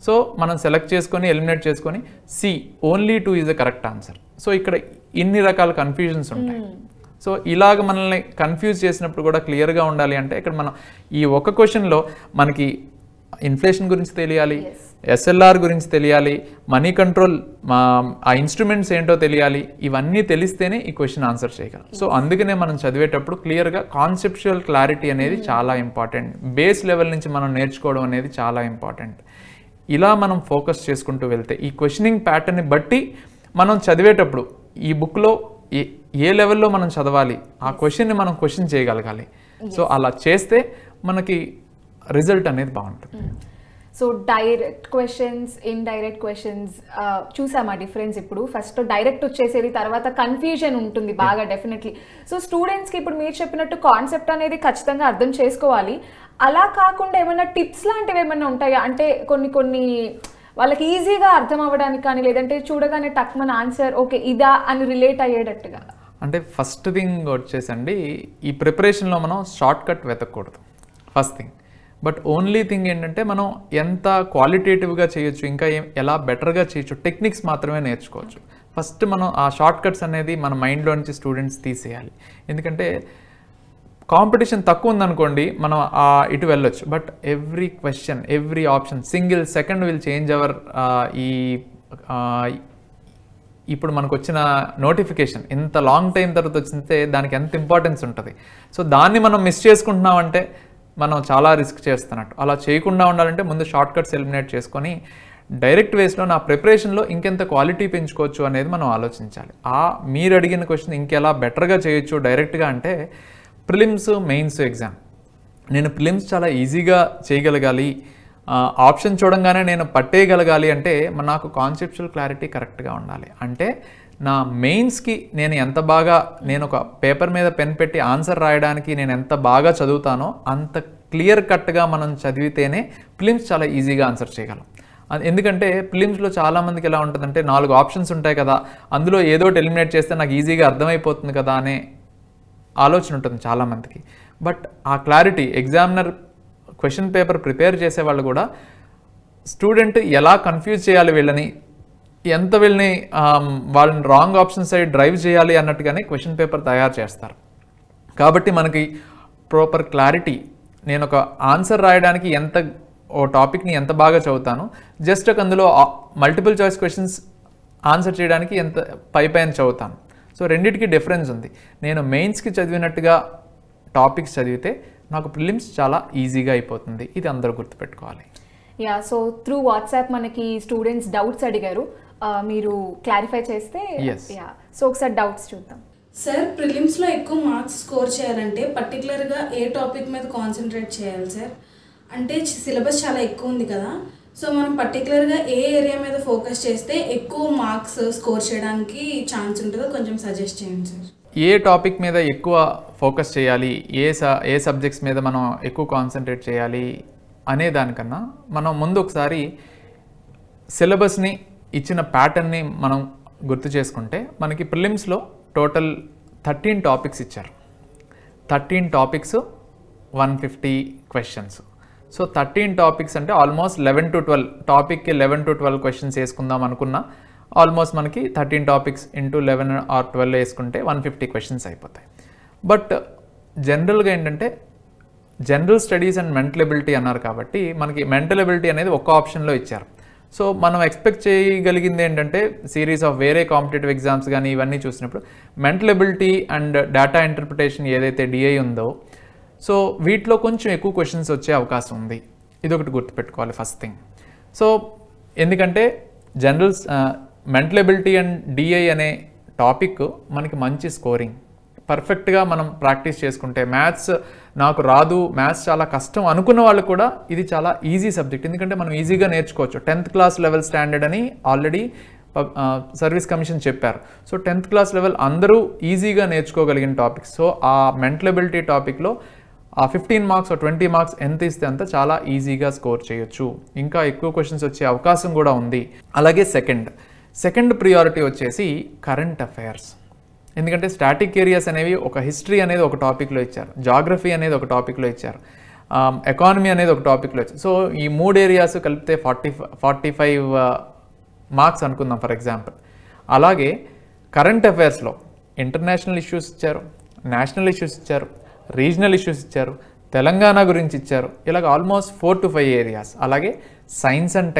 సో మనం సెలెక్ట్ చేసుకొని ఎలిమినేట్ చేసుకొని see only 2 is the correct answer. So ఇక్కడ ఇన్ని రకాల కన్ఫ్యూజన్స్ ఉంటాయి. సో ఇలాగ మనల్ని కన్ఫ్యూజ్ చేసినప్పుడు కూడా క్లియర్గా ఉండాలి అంటే ఇక్కడ మనం ఈ ఒక క్వశ్చన్లో మనకి ఇన్ఫ్లేషన్ గురించి తెలియాలి, SLR గురించి తెలియాలి, మనీ కంట్రోల్ ఆ ఇన్స్ట్రుమెంట్స్ ఏంటో తెలియాలి, ఇవన్నీ తెలిస్తేనే ఈ క్వశ్చన్ ఆన్సర్ చేయగలం. సో అందుకనే మనం చదివేటప్పుడు క్లియర్గా కాన్సెప్చువల్ క్లారిటీ అనేది చాలా ఇంపార్టెంట్, బేస్ లెవెల్ నుంచి మనం నేర్చుకోవడం అనేది చాలా ఇంపార్టెంట్. ఇలా మనం ఫోకస్ చేసుకుంటూ వెళ్తే ఈ క్వశ్చనింగ్ ప్యాటర్న్ని బట్టి మనం చదివేటప్పుడు ఈ బుక్లో ఏ లెవెల్లో మనం చదవాలి, ఆ క్వశ్చన్ని మనం క్వశ్చన్ చేయగలగాలి. సో అలా చేస్తే మనకి రిజల్ట్ అనేది బాగుంటుంది. So direct questions, indirect questions చూసామా డిఫరెన్స్? ఇప్పుడు ఫస్ట్ డైరెక్ట్ వచ్చేసేది, తర్వాత కన్ఫ్యూజన్ ఉంటుంది బాగా డెఫినెట్లీ. సో స్టూడెంట్స్కి ఇప్పుడు మీరు చెప్పినట్టు కాన్సెప్ట్ అనేది ఖచ్చితంగా అర్థం చేసుకోవాలి. అలా కాకుండా ఏమైనా టిప్స్ లాంటివి ఏమైనా ఉంటాయా? అంటే కొన్ని వాళ్ళకి ఈజీగా అర్థం అవ్వడానికి కానీ, లేదంటే చూడగానే టక్మన్ ఆన్సర్ ఓకే ఇదా అని రిలేట్ అయ్యేటట్టుగా. అంటే ఫస్ట్ థింగ్ వచ్చేసండి, ఈ ప్రిపరేషన్లో మనం షార్ట్ కట్ వెతకూడదు first thing. But only thing ఏంటంటే మనం ఎంత క్వాలిటేటివ్గా చేయొచ్చు, ఇంకా ఎలా బెటర్గా చేయొచ్చు, టెక్నిక్స్ మాత్రమే నేర్చుకోవచ్చు. ఫస్ట్ మనం ఆ షార్ట్ కట్స్ అనేది మన మైండ్లో నుంచి స్టూడెంట్స్ తీసేయాలి. ఎందుకంటే కాంపిటీషన్ తక్కువ ఉందనుకోండి మనం ఇటు వెళ్ళొచ్చు, but every question, every option single second will change our ఇప్పుడు మనకు వచ్చిన నోటిఫికేషన్ ఇంత లాంగ్ టైం తర్వాత వచ్చితే దానికి ఎంత ఇంపార్టెన్స్ ఉంటుంది. సో దాన్ని మనం మిస్ చేసుకుంటున్నామంటే మనం చాలా రిస్క్ చేస్తున్నట్టు. అలా చేయకుండా ఉండాలంటే ముందు షార్ట్ కట్స్ ఎలిమినేట్ చేసుకొని డైరెక్ట్ వేస్లో నా ప్రిపరేషన్లో ఇంకెంత క్వాలిటీ పెంచుకోవచ్చు అనేది మనం ఆలోచించాలి. మీరు అడిగిన క్వశ్చన్ ఇంకెలా బెటర్గా చేయొచ్చు డైరెక్ట్గా అంటే ప్రిలిమ్స్, మెయిన్స్ ఎగ్జామ్. నేను ప్రిలిమ్స్ చాలా ఈజీగా చేయగలగాలి, ఆప్షన్ చూడంగానే నేను పట్టేయగలగాలి అంటే నాకు కాన్సెప్చువల్ క్లారిటీ కరెక్ట్గా ఉండాలి. అంటే నా మెయిన్స్కి నేను ఒక పేపర్ మీద పెన్ పెట్టి ఆన్సర్ రాయడానికి నేను ఎంత బాగా చదువుతానో అంత క్లియర్ కట్గా మనం చదివితేనే ప్రిలిమ్స్ చాలా ఈజీగా ఆన్సర్ చేయగలం. ఎందుకంటే ప్రిలిమ్స్లో చాలామందికి ఎలా ఉంటుందంటే 4 ఆప్షన్స్ ఉంటాయి కదా, అందులో ఏదో ఒకటి ఎలిమినేట్ చేస్తే నాకు ఈజీగా అర్థమైపోతుంది కదా అనే ఆలోచన ఉంటుంది చాలామందికి. బట్ ఆ clarity examiner question paper prepare చేసే వాళ్ళు కూడా స్టూడెంట్ ఎలా కన్ఫ్యూజ్ చేయాలి వీళ్ళని, ఎంత వాళ్ళని రాంగ్ ఆప్షన్ సైడ్ డ్రైవ్ చేయాలి అన్నట్టుగానే క్వశ్చన్ పేపర్ తయారు చేస్తారు. కాబట్టి మనకి ప్రాపర్ క్లారిటీ, నేను ఒక ఆన్సర్ రాయడానికి ఓ టాపిక్ని ఎంత బాగా చదువుతాను, జస్ట్ అందులో మల్టిపుల్ చాయిస్ క్వశ్చన్స్ ఆన్సర్ చేయడానికి ఎంత పైన చదువుతాను. సో రెండింటికి డిఫరెన్స్ ఉంది. నేను మెయిన్స్కి చదివినట్టుగా టాపిక్స్ చదివితే నాకు ప్రిలిమ్స్ చాలా ఈజీగా అయిపోతుంది. ఇది అందరూ గుర్తుపెట్టుకోవాలి. యా, సో త్రూ వాట్సాప్ మనకి స్టూడెంట్స్ డౌట్స్ అడిగారు, మీరు క్లారిఫై చేస్తే. యా, సో ఒకసారి డౌట్స్ చూద్దాం. సార్, ప్రిలిమ్స్లో ఎక్కువ మార్క్స్ స్కోర్ చేయాలంటే పర్టికులర్గా ఏ టాపిక్ మీద కాన్సన్ట్రేట్ చేయాలి సార్? అంటే సిలబస్ చాలా ఎక్కువ ఉంది కదా, సో మనం పర్టికులర్గా ఏ ఏరియా మీద ఫోకస్ చేస్తే ఎక్కువ మార్క్స్ స్కోర్ చేయడానికి ఛాన్స్ ఉంటుందో కొంచెం సజెస్ట్ చేయండి సార్. ఏ టాపిక్ మీద ఎక్కువ ఫోకస్ చేయాలి, ఏ సబ్జెక్ట్స్ మీద మనం ఎక్కువ కాన్సన్ట్రేట్ చేయాలి అనే దానికన్నా మనం ముందు ఒకసారి సిలబస్ని, ఇచ్చిన ప్యాటర్న్ని మనం గుర్తు చేసుకుంటే మనకి ప్రిలిమ్స్లో టోటల్ 13 టాపిక్స్ ఇచ్చారు. 13 టాపిక్స్, 150 క్వశ్చన్స్. సో 13 టాపిక్స్ అంటే ఆల్మోస్ట్ 11 to 12 టాపిక్కి 11 to 12 క్వశ్చన్స్ వేసుకుందాం అనుకున్నా ఆల్మోస్ట్ మనకి 13 టాపిక్స్ ఇంటూ 11 or 12 వేసుకుంటే 150 క్వశ్చన్స్ అయిపోతాయి. బట్ జనరల్గా ఏంటంటే general studies and mental ability అన్నారు కాబట్టి మనకి మెంటల్ ఎబిలిటీ అనేది ఒక్క ఆప్షన్లో ఇచ్చారు. సో మనం ఎక్స్పెక్ట్ చేయగలిగింది ఏంటంటే సిరీస్ ఆఫ్ వేరే కాంపిటేటివ్ ఎగ్జామ్స్ కానీ ఇవన్నీ చూసినప్పుడు mental ability and data interpretation ఏదైతే డిఐ ఉందో, సో వీటిలో కొంచెం ఎక్కువ క్వశ్చన్స్ వచ్చే అవకాశం ఉంది. ఇదొకటి గుర్తుపెట్టుకోవాలి ఫస్ట్ థింగ్. సో ఎందుకంటే మెంటల్ ఎబిలిటీ అండ్ డిఐ అనే టాపిక్ మనకి మంచి స్కోరింగ్, పర్ఫెక్ట్గా మనం ప్రాక్టీస్ చేసుకుంటే, మ్యాథ్స్ నాకు రాదు, మ్యాథ్స్ చాలా కష్టం అనుకున్న వాళ్ళు కూడా ఇది చాలా ఈజీ సబ్జెక్ట్. ఎందుకంటే మనం ఈజీగా నేర్చుకోవచ్చు. 10th క్లాస్ లెవెల్ స్టాండర్డ్ అని ఆల్రెడీ సర్వీస్ కమిషన్ చెప్పారు. సో 10th క్లాస్ లెవెల్ అందరూ ఈజీగా నేర్చుకోగలిగిన టాపిక్స్. సో ఆ మెంటల్ ఎబిలిటీ టాపిక్లో ఆ 15 మార్క్స్ 20 మార్క్స్ ఎంత ఇస్తే అంత చాలా ఈజీగా స్కోర్ చేయొచ్చు. ఇంకా ఎక్కువ క్వశ్చన్స్ వచ్చే అవకాశం కూడా ఉంది. అలాగే సెకండ్ ప్రియారిటీ వచ్చేసి కరెంట్ అఫైర్స్. ఎందుకంటే స్టాటిక్ ఏరియాస్ అనేవి ఒక హిస్టరీ అనేది ఒక టాపిక్లో ఇచ్చారు, జాగ్రఫీ అనేది ఒక టాపిక్లో ఇచ్చారు, ఎకానమీ అనేది ఒక టాపిక్లో ఇచ్చారు. సో ఈ 3 ఏరియాస్ కలిపితే 45 మార్క్స్ అనుకుందాం ఫర్ ఎగ్జాంపుల్. అలాగే కరెంట్ అఫైర్స్లో ఇంటర్నేషనల్ ఇష్యూస్ ఇచ్చారు, నేషనల్ ఇష్యూస్ ఇచ్చారు, రీజనల్ ఇష్యూస్ ఇచ్చారు, తెలంగాణ గురించి ఇచ్చారు. ఇలాగ ఆల్మోస్ట్ 4 to 5 ఏరియాస్. అలాగే సైన్స్ అండ్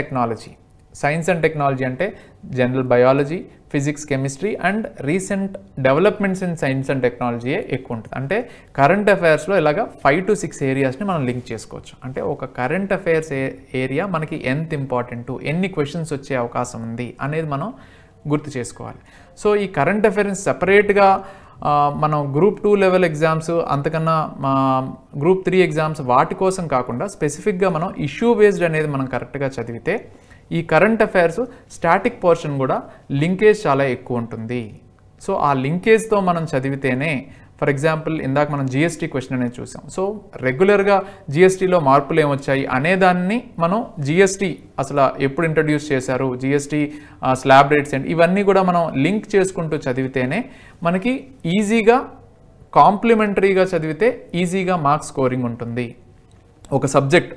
టెక్నాలజీ అంటే general biology, physics, chemistry and recent developments in science and టెక్నాలజీయే ఎక్కువ ఉంటుంది. అంటే కరెంట్ అఫైర్స్లో ఇలాగ 5 to 6 ఏరియాస్ని మనం లింక్ చేసుకోవచ్చు. అంటే ఒక కరెంట్ అఫైర్స్ ఏరియా మనకి ఎంత ఇంపార్టెంట్, ఎన్ని క్వశ్చన్స్ వచ్చే అవకాశం ఉంది అనేది మనం గుర్తు చేసుకోవాలి. సో ఈ కరెంట్ అఫైర్స్ సెపరేట్గా మనం గ్రూప్ 2 లెవెల్ ఎగ్జామ్స్, అంతకన్నా గ్రూప్ 3 ఎగ్జామ్స్ వాటి కోసం కాకుండా స్పెసిఫిక్గా మనం ఇష్యూ బేస్డ్ అనేది మనం కరెక్ట్గా చదివితే ఈ కరెంట్ అఫైర్స్ స్టాటిక్ పోర్షన్ కూడా లింకేజ్ చాలా ఎక్కువ ఉంటుంది. సో ఆ లింకేజ్తో మనం చదివితేనే, ఫర్ ఎగ్జాంపుల్ ఇందాక మనం జిఎస్టీ క్వశ్చన్ అనేది చూసాం. సో రెగ్యులర్గా జిఎస్టీలో మార్పులు ఏమొచ్చాయి అనేదాన్ని మనం జిఎస్టీ అసలు ఎప్పుడు ఇంట్రడ్యూస్ చేశారు, జిఎస్టీ స్లాబ్ రేట్స్ ఏంటి, ఇవన్నీ కూడా మనం లింక్ చేసుకుంటూ చదివితేనే మనకి ఈజీగా కాంప్లిమెంటరీగా చదివితే ఈజీగా మార్క్స్ స్కోరింగ్ ఉంటుంది. ఒక సబ్జెక్ట్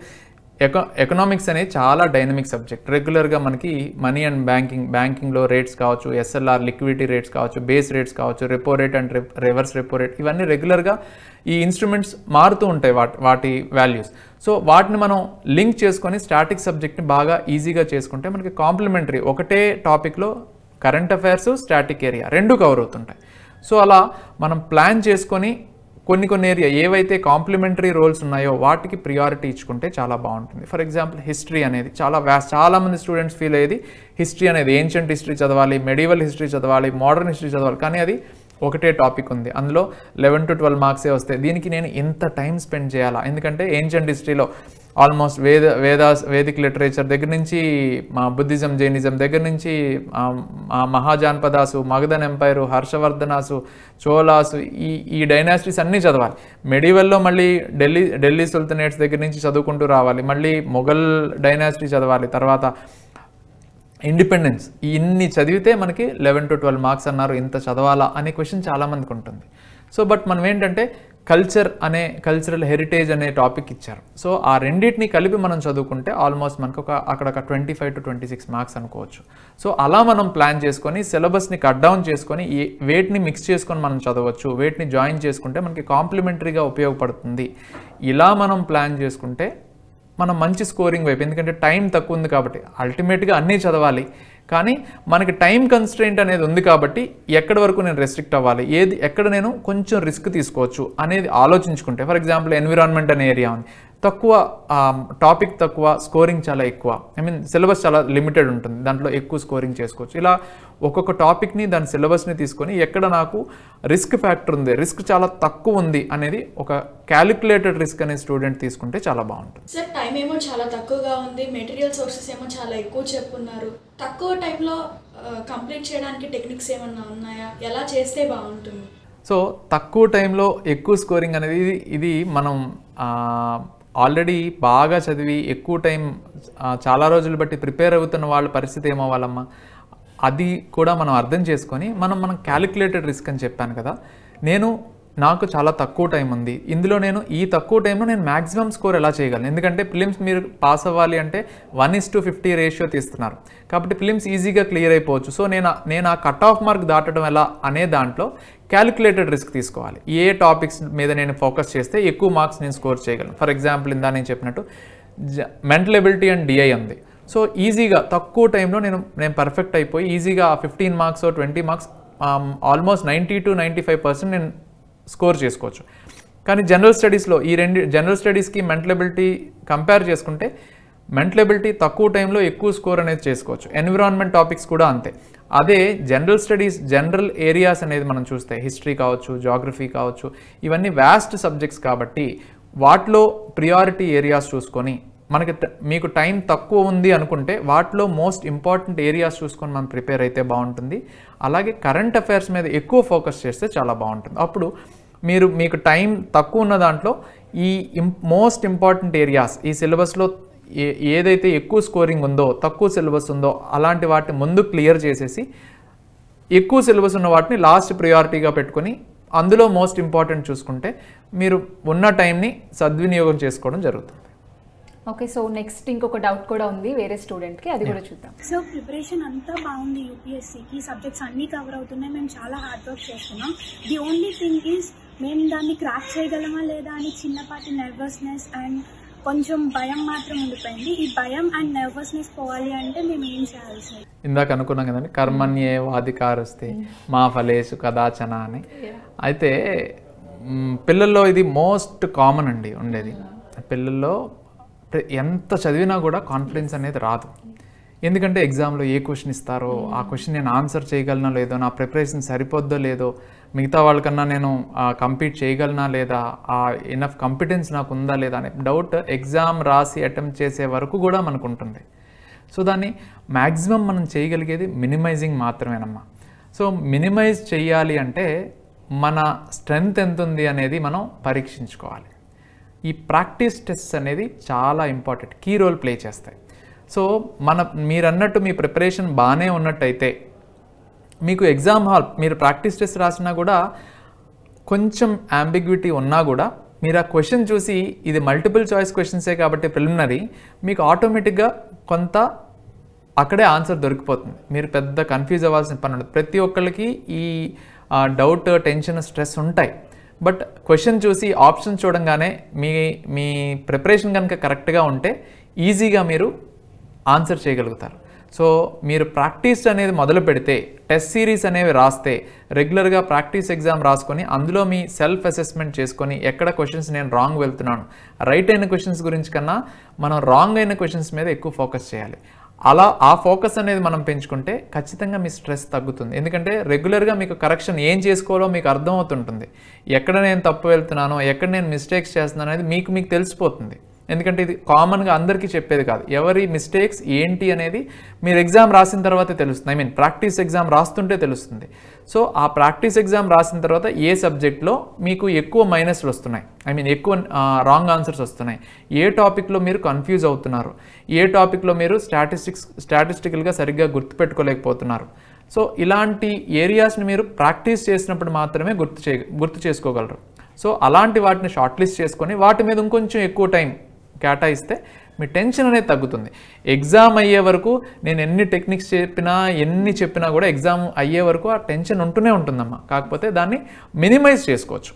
ఎకనామిక్స్ అనేది చాలా డైనమిక్ సబ్జెక్ట్. రెగ్యులర్గా మనకి మనీ అండ్ బ్యాంకింగ్లో రేట్స్ కావచ్చు, ఎస్ఎల్ఆర్ లిక్విడిటీ రేట్స్ కావచ్చు, బేస్ రేట్స్ కావచ్చు, repo rate and reverse repo rate, ఇవన్నీ రెగ్యులర్గా ఈ ఇన్స్ట్రుమెంట్స్ మారుతూ ఉంటాయి వాటి వాల్యూస్. సో వాటిని మనం లింక్ చేసుకొని స్టాటిక్ సబ్జెక్ట్ని బాగా ఈజీగా చేసుకుంటే మనకి కాంప్లిమెంటరీ ఒకటే టాపిక్లో current affairs, static area 2 cover అవుతుంటాయి. సో అలా మనం ప్లాన్ చేసుకొని కొన్ని ఏరియా ఏవైతే కాంప్లిమెంటరీ రోల్స్ ఉన్నాయో వాటికి ప్రియారిటీ ఇచ్చుకుంటే చాలా బాగుంటుంది. ఫర్ ఎగ్జాంపుల్ హిస్టరీ అనేది చాలామంది స్టూడెంట్స్ ఫీల్ అయ్యేది హిస్టరీ అనేది ఏన్షియంట్ హిస్టరీ చదవాలి, మెడివల్ హిస్టరీ చదవాలి, మోడర్న్ హిస్టరీ చదవాలి, కానీ అది ఒకటే టాపిక్ ఉంది, అందులో 11 to 12 మార్క్సే వస్తాయి. దీనికి నేను ఎంత టైం స్పెండ్ చేయాలా? ఎందుకంటే ఏన్షియంట్ హిస్టరీలో ఆల్మోస్ట్ వేదిక్ లిటరేచర్ దగ్గర నుంచి బుద్ధిజం, జైనిజం దగ్గర నుంచి మహాజాన్పదాసు, మగధన్ ఎంపైరు, హర్షవర్ధనాసు, చోళాసు, ఈ డైనాసిటీస్ అన్నీ చదవాలి. మెడివల్లో మళ్ళీ ఢిల్లీ సుల్తనేట్స్ దగ్గర నుంచి చదువుకుంటూ రావాలి, మళ్ళీ మొఘల్ డైనాసిటీ చదవాలి, తర్వాత ఇండిపెండెన్స్. ఇన్ని చదివితే మనకి 11 to 12 మార్క్స్ అన్నారు, ఇంత చదవాలా అనే క్వశ్చన్ చాలామందికి ఉంటుంది. సో బట్ మనం ఏంటంటే కల్చరల్ హెరిటేజ్ అనే టాపిక్ ఇచ్చారు. సో ఆ రెండింటిని కలిపి మనం చదువుకుంటే ఆల్మోస్ట్ మనకు అక్కడ 25 to 26 మార్క్స్ అనుకోవచ్చు. సో అలా మనం ప్లాన్ చేసుకొని సిలబస్ని కట్ డౌన్ చేసుకొని వేటిని మిక్స్ చేసుకొని మనం చదవచ్చు, వేటిని జాయిన్ చేసుకుంటే మనకి కాంప్లిమెంటరీగా ఉపయోగపడుతుంది. ఇలా మనం ప్లాన్ చేసుకుంటే మనం మంచి స్కోరింగ్ వైపు, ఎందుకంటే టైం తక్కువ ఉంది కాబట్టి అల్టిమేట్గా అన్నీ చదవాలి, కానీ మనకి టైం కన్స్ట్రెయింట్ అనేది ఉంది కాబట్టి ఎక్కడి వరకు నేను రెస్ట్రిక్ట్ అవ్వాలి, ఎక్కడ నేను కొంచెం రిస్క్ తీసుకోవచ్చు అనేది ఆలోచించుకుంటే, ఫర్ ఎగ్జాంపుల్ ఎన్విరాన్మెంట్ అనే ఏరియా ఉంది, తక్కువ టాపిక్ తక్కువ, స్కోరింగ్ చాలా ఎక్కువ, సిలబస్ చాలా లిమిటెడ్ ఉంటుంది, దాంట్లో ఎక్కువ స్కోరింగ్ చేసుకోవచ్చు. ఇలా ఒక్కొక్క టాపిక్ని దాని సిలబస్ని తీసుకొని ఎక్కడ నాకు రిస్క్ ఫ్యాక్టర్ ఉంది, రిస్క్ చాలా తక్కువ ఉంది అనేది ఒక క్యాలిక్యులేటెడ్ రిస్క్ అనే స్టూడెంట్ తీసుకుంటే చాలా బాగుంటుంది. సార్ టైం ఏమో చాలా తక్కువగా ఉంది, మెటీరియల్ సోర్సెస్ ఏమో చాలా ఎక్కువ చెప్పున్నారు, తక్కువ టైంలో కంప్లీట్ చేయడానికి టెక్నిక్స్ ఏమన్నా ఉన్నాయా, ఎలా చేస్తే బాగుంటుంది? సో తక్కువ టైంలో ఎక్కువ స్కోరింగ్ అనేది ఇది మనం ఆల్రెడీ బాగా చదివి ఎక్కువ టైం చాలా రోజులు బట్టి ప్రిపేర్ అవుతున్న వాళ్ళ పరిస్థితి ఏమవ్వాలమ్మా, అది కూడా మనం అర్థం చేసుకొని మనం క్యాలిక్యులేటెడ్ రిస్క్ అని చెప్పాను కదా, నాకు చాలా తక్కువ టైం ఉంది, ఇందులో నేను ఈ తక్కువ టైంలో నేను మ్యాక్సిమం స్కోర్ ఎలా చేయగలను, ఎందుకంటే ఫిలిమ్స్ మీరు పాస్ అవ్వాలి అంటే 1:50 రేషియో తీస్తున్నారు కాబట్టి ఫిలిమ్స్ ఈజీగా క్లియర్ అయిపోవచ్చు. సో నేను ఆ కట్ ఆఫ్ మార్క్ దాటడం ఎలా అనే దాంట్లో క్యాలిక్యులేటెడ్ రిస్క్ తీసుకోవాలి. ఏ టాపిక్స్ మీద నేను ఫోకస్ చేస్తే ఎక్కువ మార్క్స్ నేను స్కోర్ చేయగలను. ఫర్ ఎగ్జాంపుల్ ఇందా నేను చెప్పినట్టు మెంటల్ ఎబిలిటీ అండ్ డిఐ ఉంది. సో ఈజీగా తక్కువ టైంలో నేను పర్ఫెక్ట్ అయిపోయి ఈజీగా 15 మార్క్స్ 20 మార్క్స్ ఆల్మోస్ట్ 90 to 95% నేను స్కోర్ చేసుకోవచ్చు. కానీ జనరల్ స్టడీస్లో జనరల్ స్టడీస్కి మెంటల్ ఎబిలిటీ కంపేర్ చేసుకుంటే మెంటల్ ఎబిలిటీ తక్కువ టైంలో ఎక్కువ స్కోర్ అనేది చేసుకోవచ్చు. ఎన్విరాన్మెంట్ టాపిక్స్ కూడా అంతే. అదే జనరల్ స్టడీస్, జనరల్ ఏరియాస్ అనేది మనం చూస్తే హిస్టరీ కావచ్చు, జాగ్రఫీ కావచ్చు, ఇవన్నీ వాస్ట్ సబ్జెక్ట్స్ కాబట్టి వాటిలో ప్రియారిటీ ఏరియాస్ చూసుకొని మీకు టైం తక్కువ ఉంది అనుకుంటే వాటిలో మోస్ట్ ఇంపార్టెంట్ ఏరియాస్ చూసుకొని మనం ప్రిపేర్ అయితే బాగుంటుంది. అలాగే కరెంట్ అఫైర్స్ మీద ఎక్కువ ఫోకస్ చేస్తే చాలా బాగుంటుంది. అప్పుడు మీకు టైం తక్కువ ఉన్న దాంట్లో ఈ మోస్ట్ ఇంపార్టెంట్ ఏరియాస్, ఈ సిలబస్లో ఏదైతే ఎక్కువ స్కోరింగ్ ఉందో, తక్కువ సిలబస్ ఉందో అలాంటి వాటిని ముందు క్లియర్ చేసేసి ఎక్కువ సిలబస్ ఉన్న వాటిని లాస్ట్ ప్రియారిటీగా పెట్టుకొని అందులో మోస్ట్ ఇంపార్టెంట్ చూసుకుంటే మీరు ఉన్న టైంని సద్వినియోగం చేసుకోవడం జరుగుతుంది. ఓకే, సో నెక్స్ట్ ఇంకొక డౌట్ కూడా ఉంది వేరే స్టూడెంట్కి, అది కూడా చూద్దాం. సో ప్రిపరేషన్ అంతా బాగుంది, యూపీఎస్సీకి సబ్జెక్ట్స్ అన్నీ కవర్ అవుతున్నాయి, మేము చాలా హార్డ్ వర్క్ చేస్తున్నాం. ది ఓన్లీ థింగ్ ఈజ్ మేము దాన్ని క్రాక్ చేయగలమా లేదా అని చిన్నపాటి నర్వస్నెస్ అండ్ కొంచెం భయం మాత్రం ఉండిపోయింది. ఈ భయం అండ్ నర్వస్నెస్ పోవాలి అంటే మేము ఏం చేయాలి సార్? ఇందాక అనుకున్నాం కదండి, కర్మణ్యే వాధికారస్తే మా ఫలేషు కదాచన అని. అయితే పిల్లల్లో ఇది మోస్ట్ కామన్ అండి ఉండేది. పిల్లల్లో ఎంత చదివినా కూడా కాన్ఫిడెన్స్ అనేది రాదు. ఎందుకంటే ఎగ్జామ్లో ఏ క్వశ్చన్ ఇస్తారో ఆ క్వశ్చన్ నేను ఆన్సర్ చేయగలనా లేదో, నా ప్రిపరేషన్ సరిపోద్దో లేదో, మిగతా వాళ్ళకన్నా నేను కంపీట్ చేయగలనా లేదా, ఆ ఎనఫ్ కాంపిటెన్స్ నాకు ఉందా లేదా అనే డౌట్ ఎగ్జామ్ రాసి అటెంప్ట్ చేసే వరకు కూడా మనకు ఉంటుంది. సో దాన్ని మ్యాక్సిమం మనం చేయగలిగేది మినిమైజింగ్ మాత్రమేనమ్మా. సో మినిమైజ్ చేయాలి అంటే మన స్ట్రెంగ్త్ ఎంత ఉంది అనేది మనం పరీక్షించుకోవాలి. ఈ ప్రాక్టీస్ టెస్ట్స్ అనేది చాలా ఇంపార్టెంట్, కీ రోల్ ప్లే చేస్తాయి. సో మీరన్నట్టు మీ ప్రిపరేషన్ బాగానే ఉన్నట్టయితే మీకు ఎగ్జామ్ హాల్ మీరు ప్రాక్టీస్ టెస్ట్ రాసినా కూడా కొంచెం అంబిగ్విటీ ఉన్నా కూడా మీరు ఆ క్వశ్చన్ చూసి ఇది మల్టిపుల్ చాయిస్ క్వశ్చన్సే కాబట్టి ప్రిలిమినరీ మీకు ఆటోమేటిక్గా కొంత అక్కడే ఆన్సర్ దొరికిపోతుంది. మీరు పెద్ద కన్ఫ్యూజ్ అవ్వాల్సిన పని ఉండదు. ప్రతి ఒక్కరికి ఈ డౌట్, టెన్షన్, స్ట్రెస్ ఉంటాయి. బట్ క్వశ్చన్ చూసి ఆప్షన్ చూడంగానే మీ ప్రిపరేషన్ కనుక కరెక్ట్గా ఉంటే ఈజీగా మీరు ఆన్సర్ చేయగలుగుతారు. సో మీరు ప్రాక్టీస్ అనేది మొదలు పెడితే, టెస్ట్ సిరీస్ అనేవి రాస్తే, రెగ్యులర్గా ప్రాక్టీస్ ఎగ్జామ్ రాసుకొని అందులో మీ సెల్ఫ్ అసెస్మెంట్ చేసుకొని ఎక్కడ క్వశ్చన్స్ నేను రాంగ్ వెళ్తున్నాను, రైట్ అయిన క్వశ్చన్స్ గురించి కన్నా మనం రాంగ్ అయిన క్వశ్చన్స్ మీద ఎక్కువ ఫోకస్ చేయాలి. అలా ఆ ఫోకస్ అనేది మనం పెంచుకుంటే ఖచ్చితంగా మీ స్ట్రెస్ తగ్గుతుంది. ఎందుకంటే రెగ్యులర్గా మీకు కరెక్షన్ ఏం చేసుకోవాలో మీకు అర్థమవుతుంటుంది. ఎక్కడ నేను తప్పు వెళ్తున్నానో, ఎక్కడ నేను మిస్టేక్స్ చేస్తున్నాను అనేది మీకు తెలిసిపోతుంది. ఎందుకంటే ఇది కామన్గా అందరికీ చెప్పేది కాదు. ఎవరి మిస్టేక్స్ ఏంటి అనేది మీరు ఎగ్జామ్ రాసిన తర్వాతే తెలుస్తుంది. ప్రాక్టీస్ ఎగ్జామ్ రాస్తుంటే తెలుస్తుంది. సో ఆ ప్రాక్టీస్ ఎగ్జామ్ రాసిన తర్వాత ఏ సబ్జెక్ట్లో మీకు ఎక్కువ మైనస్లు వస్తున్నాయి, ఎక్కువ రాంగ్ ఆన్సర్స్ వస్తున్నాయి, ఏ టాపిక్లో మీరు కన్ఫ్యూజ్ అవుతున్నారు, ఏ టాపిక్లో మీరు స్టాటిస్టికల్గా సరిగ్గా గుర్తుపెట్టుకోలేకపోతున్నారు. సో ఇలాంటి ఏరియాస్ని మీరు ప్రాక్టీస్ చేసినప్పుడు మాత్రమే గుర్తు చేసుకోగలరు. సో అలాంటి వాటిని షార్ట్ లిస్ట్ చేసుకొని వాటి మీద ఇంకొంచెం ఎక్కువ టైం కేటాయిస్తే మీ టెన్షన్ అనేది తగ్గుతుంది. ఎగ్జామ్ అయ్యే వరకు నేను ఎన్ని టెక్నిక్స్ చెప్పినా కూడా ఎగ్జామ్ అయ్యే వరకు ఆ టెన్షన్ ఉంటూనే ఉంటుందమ్మా. కాకపోతే దాన్ని మినిమైజ్ చేసుకోవచ్చు.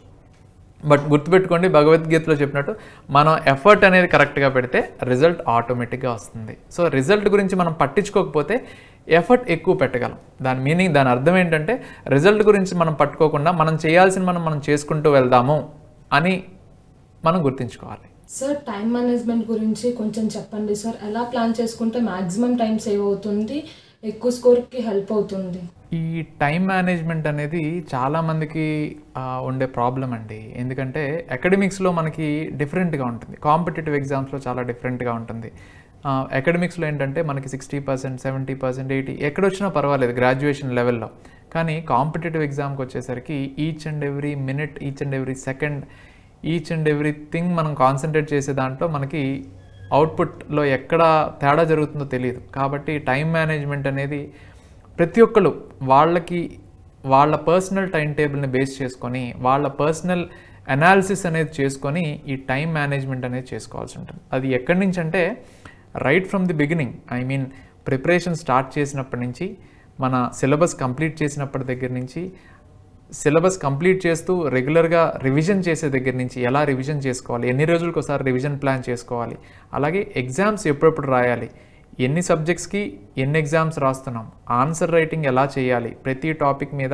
బట్ గుర్తుపెట్టుకోండి, భగవద్గీతలో చెప్పినట్టు మనం ఎఫర్ట్ అనేది కరెక్ట్గా పెడితే రిజల్ట్ ఆటోమేటిక్గా వస్తుంది. సో రిజల్ట్ గురించి మనం పట్టించుకోకపోతే ఎఫర్ట్ ఎక్కువ పెట్టగలం. దాని అర్థం ఏంటంటే రిజల్ట్ గురించి మనం పట్టుకోకుండా మనం చేయాల్సిన మనం చేసుకుంటూ వెళ్దాము అని మనం గుర్తుంచుకోవాలి. సార్ టైం మేనేజ్మెంట్ గురించి కొంచెం చెప్పండి సార్. ఎలా ప్లాన్ చేసుకుంటే మ్యాక్సిమం టైం సేవ్ అవుతుంది, ఎక్కువ స్కోర్కి హెల్ప్ అవుతుంది? ఈ టైం మేనేజ్మెంట్ అనేది చాలామందికి ఉండే ప్రాబ్లం అండి. ఎందుకంటే అకాడమిక్స్లో మనకి డిఫరెంట్గా ఉంటుంది, కాంపిటేటివ్ ఎగ్జామ్స్లో చాలా డిఫరెంట్గా ఉంటుంది. అకాడమిక్స్లో ఏంటంటే మనకి 60%, 70%, 80% ఎక్కడొచ్చినా పర్వాలేదు గ్రాడ్యుయేషన్ లెవెల్లో. కానీ కాంపిటేటివ్ ఎగ్జామ్కి వచ్చేసరికి each and every minute, each and every second, each and everything మనం కాన్సన్ట్రేట్ చేసే దాంట్లో మనకి అవుట్పుట్లో ఎక్కడ తేడా జరుగుతుందో తెలియదు. కాబట్టి టైం మేనేజ్మెంట్ అనేది ప్రతి ఒక్కళ్ళు వాళ్ళ పర్సనల్ టైం టేబుల్ని బేస్ చేసుకొని, వాళ్ళ పర్సనల్ అనాలిసిస్ అనేది చేసుకొని ఈ టైం మేనేజ్మెంట్ అనేది చేసుకోవాల్సి ఉంటుంది. అది ఎక్కడి నుంచి అంటే right from the beginning, preparation start చేసినప్పటి నుంచి, మన సిలబస్ కంప్లీట్ చేసినప్పటి దగ్గర నుంచి, సిలబస్ కంప్లీట్ చేస్తూ రెగ్యులర్గా రివిజన్ చేసే దగ్గర నుంచి ఎలా రివిజన్ చేసుకోవాలి, ఎన్ని రోజులకు ఒకసారి రివిజన్ ప్లాన్ చేసుకోవాలి, అలాగే ఎగ్జామ్స్ ఎప్పుడెప్పుడు రాయాలి, ఎన్ని సబ్జెక్ట్స్కి ఎన్ని ఎగ్జామ్స్ రాస్తున్నాం, ఆన్సర్ రైటింగ్ ఎలా చేయాలి, ప్రతి టాపిక్ మీద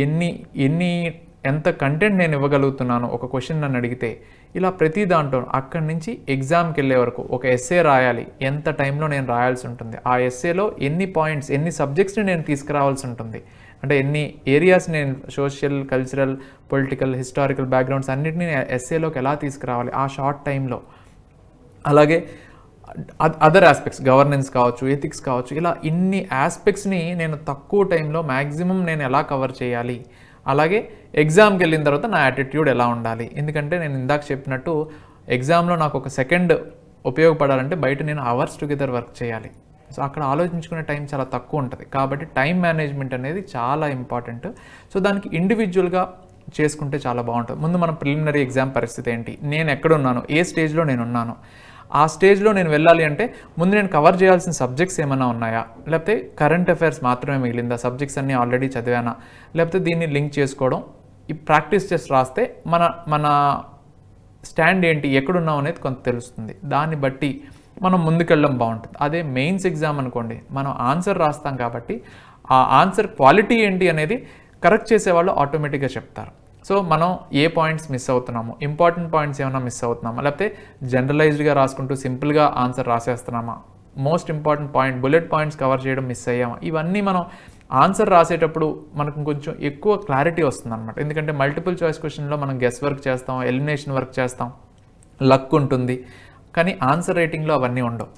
ఎన్ని ఎంత కంటెంట్ నేను ఇవ్వగలుగుతున్నాను ఒక క్వశ్చన్ నన్ను అడిగితే, ఇలా ప్రతి దాంట్లో అక్కడి నుంచి ఎగ్జామ్కి వెళ్ళే వరకు ఒక ఎస్సే రాయాలి, ఎంత టైంలో నేను రాయాల్సి ఉంటుంది, ఆ ఎస్సేలో ఎన్ని పాయింట్స్ ఎన్ని సబ్జెక్ట్స్ని నేను తీసుకురావాల్సి ఉంటుంది, అంటే ఎన్ని ఏరియాస్ నేను social cultural political historical backgrounds అన్నిటిని ఎస్సేలోకి ఎలా తీసుకురావాలి ఆ షార్ట్ టైంలో. అలాగే అదర్ ఆస్పెక్ట్స్ గవర్నెన్స్ కావచ్చు, ఎథిక్స్ కావచ్చు, ఇలా ఇన్ని ఆస్పెక్ట్స్ని నేను తక్కువ టైంలో మ్యాక్సిమం నేను ఎలా కవర్ చేయాలి. అలాగే ఎగ్జామ్కి వెళ్ళిన తర్వాత నా యాటిట్యూడ్ ఎలా ఉండాలి, ఎందుకంటే నేను ఇందాక చెప్పినట్టు ఎగ్జామ్లో నాకు ఒక సెకండ్ ఉపయోగపడాలంటే బయట నేను అవర్స్ టుగెదర్ వర్క్ చేయాలి. సో అక్కడ ఆలోచించుకునే టైం చాలా తక్కువ ఉంటుంది. కాబట్టి టైం మేనేజ్మెంట్ అనేది చాలా ఇంపార్టెంట్. సో దానికి ఇండివిజువల్గా చేసుకుంటే చాలా బాగుంటుంది. ముందు మన ప్రిలిమినరీ ఎగ్జామ్ పరిస్థితి ఏంటి, నేను ఎక్కడున్నాను, ఏ స్టేజ్లో నేను ఉన్నాను, ఆ స్టేజ్లో నేను వెళ్ళాలి అంటే ముందు నేను కవర్ చేయాల్సిన సబ్జెక్ట్స్ ఏమైనా ఉన్నాయా, లేకపోతే కరెంట్ అఫైర్స్ మాత్రమే మిగిలిందా, సబ్జెక్ట్స్ అన్నీ ఆల్రెడీ చదివానా, లేకపోతే దీన్ని లింక్ చేసుకోవడం, ఈ ప్రాక్టీస్ చేసి రాస్తే మన స్టాండ్ ఏంటి, ఎక్కడున్నాం అనేది కొంత తెలుస్తుంది. దాన్ని బట్టి మనం ముందుకెళ్ళడం బాగుంటుంది. అదే మెయిన్స్ ఎగ్జామ్ అనుకోండి, మనం ఆన్సర్ రాస్తాం కాబట్టి ఆ ఆన్సర్ క్వాలిటీ ఏంటి అనేది కరెక్ట్ చేసేవాళ్ళు ఆటోమేటిక్గా చెప్తారు. సో మనం ఏ పాయింట్స్ మిస్ అవుతున్నాము, ఇంపార్టెంట్ పాయింట్స్ ఏమైనా మిస్ అవుతున్నామా, లేకపోతే జనరలైజ్డ్గా రాసుకుంటూ సింపుల్గా ఆన్సర్ రాసేస్తున్నామా, most important point bullet points cover చేయడం మిస్ అయ్యామా, ఇవన్నీ మనం ఆన్సర్ రాసేటప్పుడు మనకు కొంచెం ఎక్కువ క్లారిటీ వస్తుంది అనమాట. ఎందుకంటే మల్టిపుల్ చాయిస్ క్వశ్చన్లో మనం గెస్ వర్క్ చేస్తాం, ఎలిమినేషన్ వర్క్ చేస్తాం, లక్ ఉంటుంది, కానీ ఆన్సర్ రైటింగ్లో అవన్నీ ఉండవు.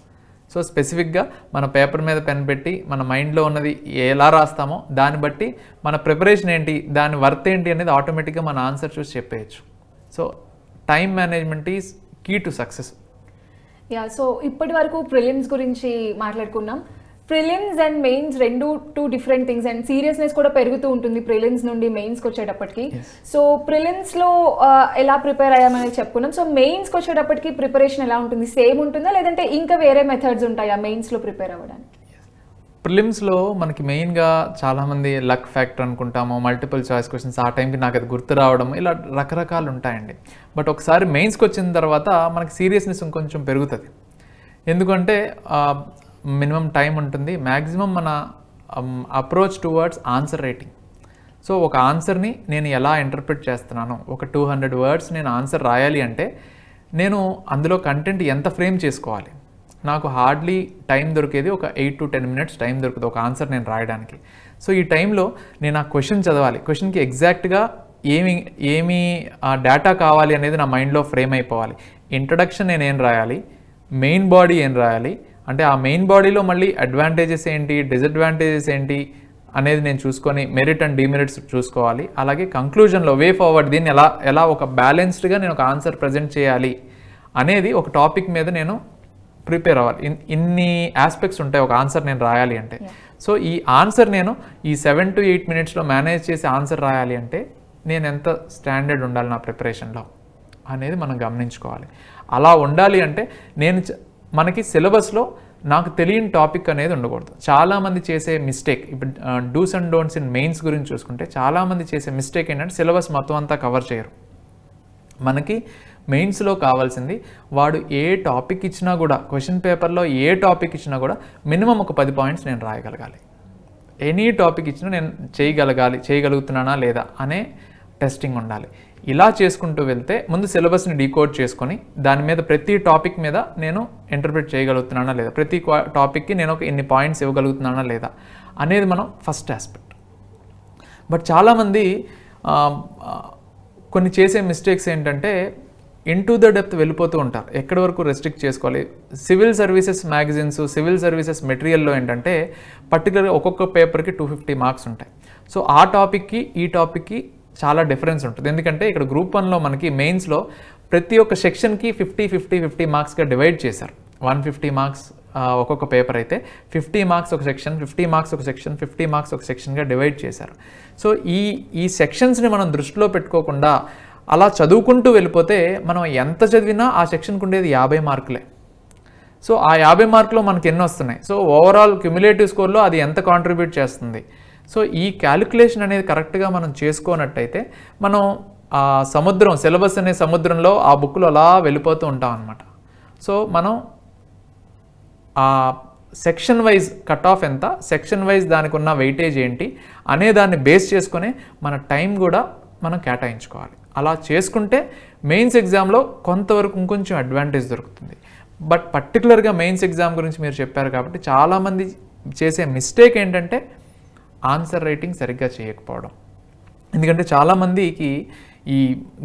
సో స్పెసిఫిక్గా మన పేపర్ మీద పెన్ పెట్టి మన మైండ్లో ఉన్నది ఎలా రాస్తామో దాన్ని బట్టి మన ప్రిపరేషన్ ఏంటి, దాని వర్త్ ఏంటి అనేది ఆటోమేటిక్గా మన ఆన్సర్ చూసి చెప్పేయచ్చు. So time management is key to success. Yeah, so ఇప్పటి వరకు ప్రిలిమ్స్ గురించి మాట్లాడుకున్నాం. ప్రిలిమ్స్ అండ్ మెయిన్స్ రెండు two different things, and seriousness కూడా పెరుగుతూ ఉంటుంది ప్రిలిమ్స్ నుండి మెయిన్స్కి వచ్చేటప్పటికి. సో ప్రిలిమ్స్లో ఎలా ప్రిపేర్ అయ్యామనేది చెప్పుకున్నాం. సో మెయిన్స్కి వచ్చేటప్పటికి ప్రిపరేషన్ ఎలా ఉంటుంది, సేమ్ ఉంటుందా లేదంటే ఇంకా వేరే మెథడ్స్ ఉంటాయా మెయిన్స్లో ప్రిపేర్ అవ్వడానికి? ప్రిలిమ్స్లో మనకి మెయిన్గా చాలామంది లక్ ఫ్యాక్టర్ అనుకుంటాము, మల్టిపుల్ చాయిస్ క్వశ్చన్స్, ఆ టైంకి నాకు అది గుర్తు రావడం, ఇలా రకరకాలు ఉంటాయండి. బట్ ఒకసారి మెయిన్స్కి వచ్చిన తర్వాత మనకి సీరియస్నెస్ ఇంకొంచెం పెరుగుతుంది. ఎందుకంటే మినిమం టైం ఉంటుంది, మ్యాక్సిమం మన approach towards answer writing. So ఒక ఆన్సర్ని నేను ఎలా ఇంటర్ప్రిట్ చేస్తున్నాను, ఒక 200 వర్డ్స్ నేను ఆన్సర్ రాయాలి అంటే నేను అందులో కంటెంట్ ఎంత ఫ్రేమ్ చేసుకోవాలి. నాకు హార్డ్లీ టైం దొరికేది ఒక 8 to 10 minutes టైం దొరుకుతుంది ఒక ఆన్సర్ నేను రాయడానికి. సో ఈ టైంలో నేను ఆ క్వశ్చన్ చదవాలి, క్వశ్చన్కి ఎగ్జాక్ట్గా ఏమి డేటా కావాలి అనేది నా మైండ్లో ఫ్రేమ్ అయిపోవాలి. ఇంట్రడక్షన్ నేను ఏం రాయాలి, మెయిన్ బాడీ ఏం రాయాలి, అంటే ఆ మెయిన్ బాడీలో మళ్ళీ అడ్వాంటేజెస్ ఏంటి, డిసడ్వాంటేజెస్ ఏంటి అనేది నేను చూసుకొని మెరిట్ అండ్ డిమెరిట్స్ చూసుకోవాలి. అలాగే కంక్లూజన్లో వే ఫార్వర్డ్ దీన్ని ఎలా ఒక బ్యాలెన్స్డ్గా నేను ఒక ఆన్సర్ ప్రజెంట్ చేయాలి అనేది ఒక టాపిక్ మీద నేను ప్రిపేర్ అవ్వాలి. ఇన్ని ఆస్పెక్ట్స్ ఉంటాయి ఒక ఆన్సర్ నేను రాయాలి అంటే. సో ఈ ఆన్సర్ నేను ఈ 7 to 8 minutesలో మేనేజ్ చేసి ఆన్సర్ రాయాలి అంటే నేను ఎంత స్టాండర్డ్ ఉండాలి నా ప్రిపరేషన్లో అనేది మనం గమనించుకోవాలి. అలా ఉండాలి అంటే మనకి సిలబస్లో నాకు తెలియని టాపిక్ అనేది ఉండకూడదు. చాలామంది చేసే మిస్టేక్, ఇప్పుడు dos and don'ts in mains గురించి చూసుకుంటే చాలామంది చేసే మిస్టేక్ ఏంటంటే సిలబస్ మొత్తం అంతా కవర్ చేయరు. మనకి మెయిన్స్లో కావాల్సింది వాడు ఏ టాపిక్ ఇచ్చినా కూడా, క్వశ్చన్ పేపర్లో ఏ టాపిక్ ఇచ్చినా కూడా మినిమం ఒక 10 points నేను రాయగలగాలి. ఎనీ టాపిక్ ఇచ్చినా నేను చేయగలుగుతున్నానా లేదా అనే టెస్టింగ్ ఉండాలి. ఇలా చేసుకుంటూ వెళ్తే ముందు సిలబస్ని డీకోడ్ చేసుకొని దాని మీద ప్రతి టాపిక్ మీద నేను ఇంటర్ప్రిట్ చేయగలుగుతున్నానా లేదా, ప్రతి టాపిక్కి నేను ఒక ఎన్ని పాయింట్స్ ఇవ్వగలుగుతున్నానా లేదా అనేది మనం ఫస్ట్ ఆస్పెక్ట్. బట్ చాలామంది కొన్ని చేసే మిస్టేక్స్ ఏంటంటే ఇంటూ ద డెప్త్ వెళ్ళిపోతూ ఉంటారు. ఎక్కడి వరకు రెస్ట్రిక్ట్ చేసుకోవాలి. Civil services magazines, civil services మెటీరియల్లో ఏంటంటే పర్టికులర్గా ఒక్కొక్క పేపర్కి 250 marks ఉంటాయి. సో ఆ టాపిక్కి ఈ టాపిక్కి చాలా డిఫరెన్స్ ఉంటుంది. ఎందుకంటే ఇక్కడ గ్రూప్ 1లో మనకి మెయిన్స్లో ప్రతి ఒక్క సెక్షన్కి 50 marksగా డివైడ్ చేశారు. 150 marks ఒక్కొక్క పేపర్ అయితే 50 marks ఒక సెక్షన్, 50 marks ఒక సెక్షన్, 50 marks ఒక సెక్షన్గా డివైడ్ చేశారు. సో ఈ సెక్షన్స్ని మనం దృష్టిలో పెట్టుకోకుండా అలా చదువుకుంటూ వెళ్ళిపోతే మనం ఎంత చదివినా ఆ సెక్షన్కి ఉండేది 50 మార్కులే. సో ఆ 50 మార్కులో మనకి ఎన్ని వస్తున్నాయి, సో ఓవరాల్ క్యుములేటివ్ స్కోర్లో అది ఎంత కాంట్రిబ్యూట్ చేస్తుంది. సో ఈ క్యాలిక్యులేషన్ అనేది కరెక్ట్గా మనం చేసుకోనట్టయితే మనం ఆ సముద్రం, సిలబస్ అనే సముద్రంలో ఆ బుక్లో అలా వెళ్ళిపోతూ ఉంటాం అన్నమాట. సో మనం ఆ సెక్షన్ వైజ్ కట్ ఆఫ్ ఎంత, సెక్షన్ వైజ్ దానికి ఉన్న వెయిటేజ్ ఏంటి అనే దాన్ని బేస్ చేసుకొని మన టైం కూడా మనం కేటాయించుకోవాలి. అలా చేసుకుంటే మెయిన్స్ ఎగ్జామ్లో కొంతవరకు ఇంకొంచెం అడ్వాంటేజ్ దొరుకుతుంది. బట్ పర్టికులర్గా మెయిన్స్ ఎగ్జామ్ గురించి మీరు చెప్పారు కాబట్టి చాలామంది చేసే మిస్టేక్ ఏంటంటే ఆన్సర్ రైటింగ్ సరిగ్గా చేయకపోవడం. ఎందుకంటే చాలామందికి ఈ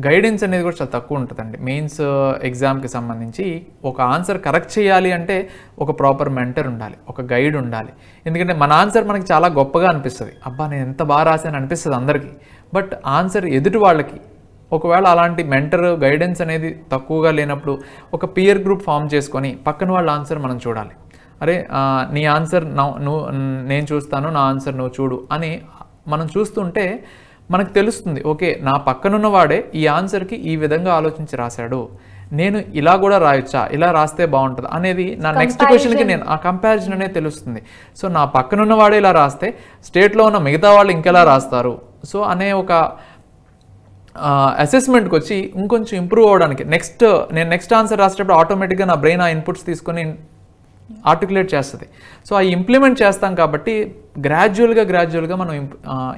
గైడెన్స్ అనేది కూడా చాలా తక్కువ ఉంటుందండి. మెయిన్స్ ఎగ్జామ్కి సంబంధించి ఒక ఆన్సర్ కరెక్ట్ చేయాలి అంటే ఒక ప్రాపర్ మెంటర్ ఉండాలి, ఒక గైడ్ ఉండాలి. ఎందుకంటే మన ఆన్సర్ మనకి చాలా గొప్పగా అనిపిస్తుంది, అబ్బా నేను ఎంత బాగా రాశాను అనిపిస్తుంది అందరికీ. బట్ ఆన్సర్ ఎదుటి వాళ్ళకి ఒకవేళ అలాంటి మెంటర్ గైడెన్స్ అనేది తక్కువగా లేనప్పుడు ఒక పియర్ గ్రూప్ ఫామ్ చేసుకొని పక్కన వాళ్ళ ఆన్సర్ మనం చూడాలి. అరే నీ ఆన్సర్ నేను చూస్తాను, నా ఆన్సర్ నువ్వు చూడు అని మనం చూస్తుంటే మనకు తెలుస్తుంది, ఓకే నా పక్కనున్న వాడే ఈ ఆన్సర్కి ఈ విధంగా ఆలోచించి రాశాడు, నేను ఇలా కూడా రాయొచ్చా, ఇలా రాస్తే బాగుంటుంది అనేది నా నెక్స్ట్ క్వశ్చన్కి నేను ఆ కంపారిజన్ అనేది తెలుస్తుంది. సో నా పక్కనున్న వాడే ఇలా రాస్తే స్టేట్లో ఉన్న మిగతా వాళ్ళు ఇంకెలా రాస్తారు, సో అనే ఒక అసెస్మెంట్కి వచ్చి ఇంకొంచెం ఇంప్రూవ్ అవ్వడానికి నేను నెక్స్ట్ ఆన్సర్ రాసేటప్పుడు ఆటోమేటిక్గా నా బ్రెయిన్ ఆ ఇన్పుట్స్ తీసుకొని ఆర్టికులేట్ చేస్తుంది. సో ఆ ఇంప్లిమెంట్ చేస్తాం కాబట్టి గ్రాడ్యువల్గా మనం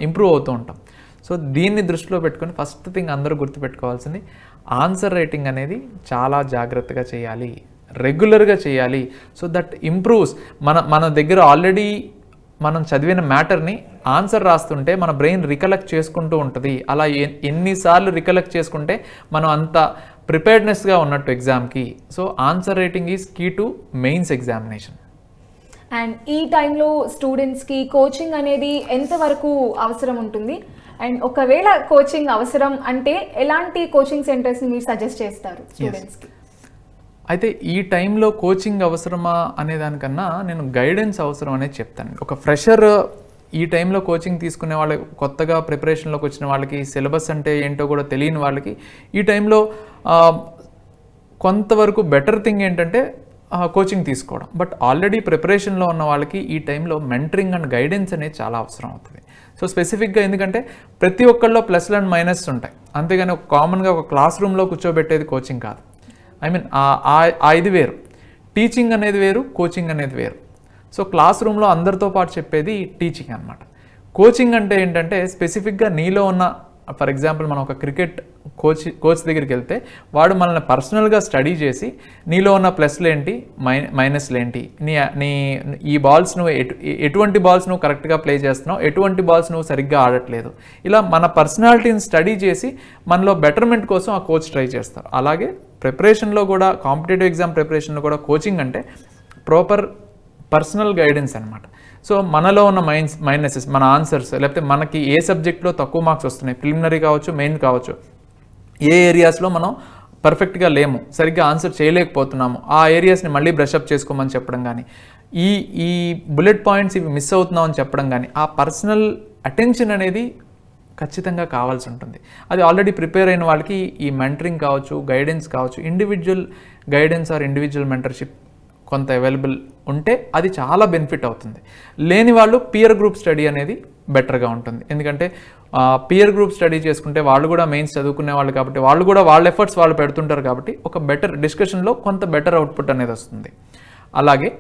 ఇంప్రూవ్ అవుతూ ఉంటాం. సో దీన్ని దృష్టిలో పెట్టుకొని ఫస్ట్ థింగ్ అందరూ గుర్తుపెట్టుకోవాల్సింది ఆన్సర్ రైటింగ్ అనేది చాలా జాగ్రత్తగా చేయాలి, రెగ్యులర్గా చేయాలి. సో దట్ ఇంప్రూవ్స్ మన దగ్గర ఆల్రెడీ మనం చదివిన మ్యాటర్ని ఆన్సర్ రాస్తుంటే మన బ్రెయిన్ రికలెక్ట్ చేసుకుంటూ ఉంటుంది. అలా ఎన్నిసార్లు రికలెక్ట్ చేసుకుంటే మనం అంత ప్రిపేర్డ్నెస్గా ఉన్నట్టు ఎగ్జామ్కి. So answer writing is key to mains examination. And ఈ టైంలో స్టూడెంట్స్కి కోచింగ్ అనేది ఎంతవరకు అవసరం ఉంటుంది? అండ్ ఒకవేళ కోచింగ్ అవసరం అంటే ఎలాంటి కోచింగ్ సెంటర్స్ని మీరు సజెస్ట్ చేస్తారు స్టూడెంట్స్కి? అయితే ఈ టైంలో కోచింగ్ అవసరమా అనే దానికన్నా నేను గైడెన్స్ అవసరం అనేది చెప్తాను. ఒక ఫ్రెషర్ ఈ టైంలో కోచింగ్ తీసుకునే వాళ్ళకి, కొత్తగా ప్రిపరేషన్లోకి వచ్చిన వాళ్ళకి, సిలబస్ అంటే ఏంటో కూడా తెలియని వాళ్ళకి ఈ టైంలో కొంతవరకు బెటర్ థింగ్ ఏంటంటే కోచింగ్ తీసుకోవడం. బట్ ఆల్రెడీ ప్రిపరేషన్లో ఉన్న వాళ్ళకి ఈ టైంలో మెంటరింగ్ అండ్ గైడెన్స్ అనేది చాలా అవసరం అవుతుంది. సో స్పెసిఫిక్గా ఎందుకంటే ప్రతి ఒక్కళ్ళలో ప్లస్లు అండ్ మైనస్ ఉంటాయి, అంతేగాని కామన్గా ఒక క్లాస్ రూమ్లో కూర్చోబెట్టేది కోచింగ్ కాదు. ఐ మీన్ ఇది వేరు, టీచింగ్ అనేది వేరు, కోచింగ్ అనేది వేరు. సో క్లాస్ రూమ్లో అందరితో పాటు చెప్పేది టీచింగ్ అనమాట. కోచింగ్ అంటే ఏంటంటే స్పెసిఫిక్గా నీలో ఉన్న, ఫర్ ఎగ్జాంపుల్ మనం ఒక క్రికెట్ కోచ్ దగ్గరికి వెళ్తే వాడు మనల్ని పర్సనల్గా స్టడీ చేసి నీలో ఉన్న ప్లస్లు ఏంటి, మైనస్లు ఏంటి, నీ ఈ బాల్స్ నువ్వు ఎటువంటి బాల్స్ నువ్వు కరెక్ట్గా ప్లే చేస్తున్నావు, ఎటువంటి బాల్స్ నువ్వు సరిగ్గా ఆడట్లేదు, ఇలా మన పర్సనాలిటీని స్టడీ చేసి మనలో బెటర్మెంట్ కోసం ఆ కోచ్ ట్రై చేస్తారు. అలాగే ప్రిపరేషన్లో కూడా, కాంపిటేటివ్ ఎగ్జామ్ ప్రిపరేషన్లో కూడా కోచింగ్ అంటే ప్రాపర్ పర్సనల్ గైడెన్స్ అనమాట. సో మనలో ఉన్న మైనసెస్, మన ఆన్సర్స్, లేకపోతే మనకి ఏ సబ్జెక్ట్లో తక్కువ మార్క్స్ వస్తున్నాయి, ప్రిలిమినరీ కావచ్చు, మెయిన్ కావచ్చు, ఏ ఏరియాస్లో మనం పర్ఫెక్ట్గా లేము, సరిగ్గా ఆన్సర్ చేయలేకపోతున్నాము, ఆ ఏరియాస్ని మళ్ళీ బ్రషప్ చేసుకోమని చెప్పడం కానీ, ఈ బుల్లెట్ పాయింట్స్ ఇవి మిస్ అవుతున్నాం అని చెప్పడం కానీ, ఆ పర్సనల్ అటెన్షన్ అనేది ఖచ్చితంగా కావాల్సి ఉంటుంది. అది ఆల్రెడీ ప్రిపేర్ అయిన వాళ్ళకి ఈ మెంటరింగ్ కావచ్చు, గైడెన్స్ కావచ్చు, individual guidance or individual mentorship కొంత అవైలబుల్ ఉంటే అది చాలా బెనిఫిట్ అవుతుంది. లేని వాళ్ళు పియర్ గ్రూప్ స్టడీ అనేది బెటర్గా ఉంటుంది. ఎందుకంటే పియర్ గ్రూప్ స్టడీ చేసుకుంటే వాళ్ళు కూడా మెయిన్స్ చదువుకునే వాళ్ళు కాబట్టి వాళ్ళు కూడా వాళ్ళ ఎఫర్ట్స్ వాళ్ళు పెడుతుంటారు కాబట్టి ఒక బెటర్ డిస్కషన్లో కొంత బెటర్ అవుట్పుట్ అనేది వస్తుంది. అలాగే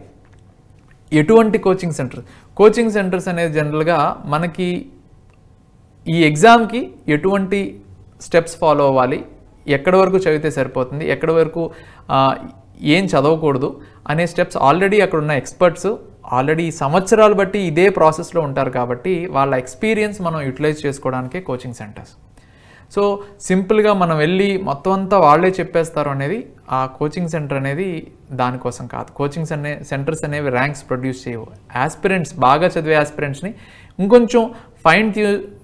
ఎటువంటి కోచింగ్ సెంటర్స్ అనేది జనరల్గా మనకి ఈ ఎగ్జామ్కి ఎటువంటి స్టెప్స్ ఫాలో అవ్వాలి, ఎక్కడి వరకు చదివితే సరిపోతుంది, ఎక్కడి వరకు ఏం చదవకూడదు అనే స్టెప్స్ ఆల్రెడీ అక్కడ ఉన్న ఎక్స్పర్ట్స్ ఆల్రెడీ సంవత్సరాలు బట్టి ఇదే ప్రాసెస్లో ఉంటారు కాబట్టి వాళ్ళ ఎక్స్పీరియన్స్ మనం యూటిలైజ్ చేసుకోవడానికే కోచింగ్ సెంటర్స్. సో సింపుల్గా మనం వెళ్ళి మొత్తం అంతా వాళ్ళే చెప్పేస్తారు అనేది ఆ కోచింగ్ సెంటర్ అనేది దానికోసం కాదు. కోచింగ్ సెంటర్స్ అనేవి ర్యాంక్స్ ప్రొడ్యూస్ చేయవు. ఆస్పిరెంట్స్, బాగా చదివే ఆస్పిరెంట్స్ని ఇంకొంచెం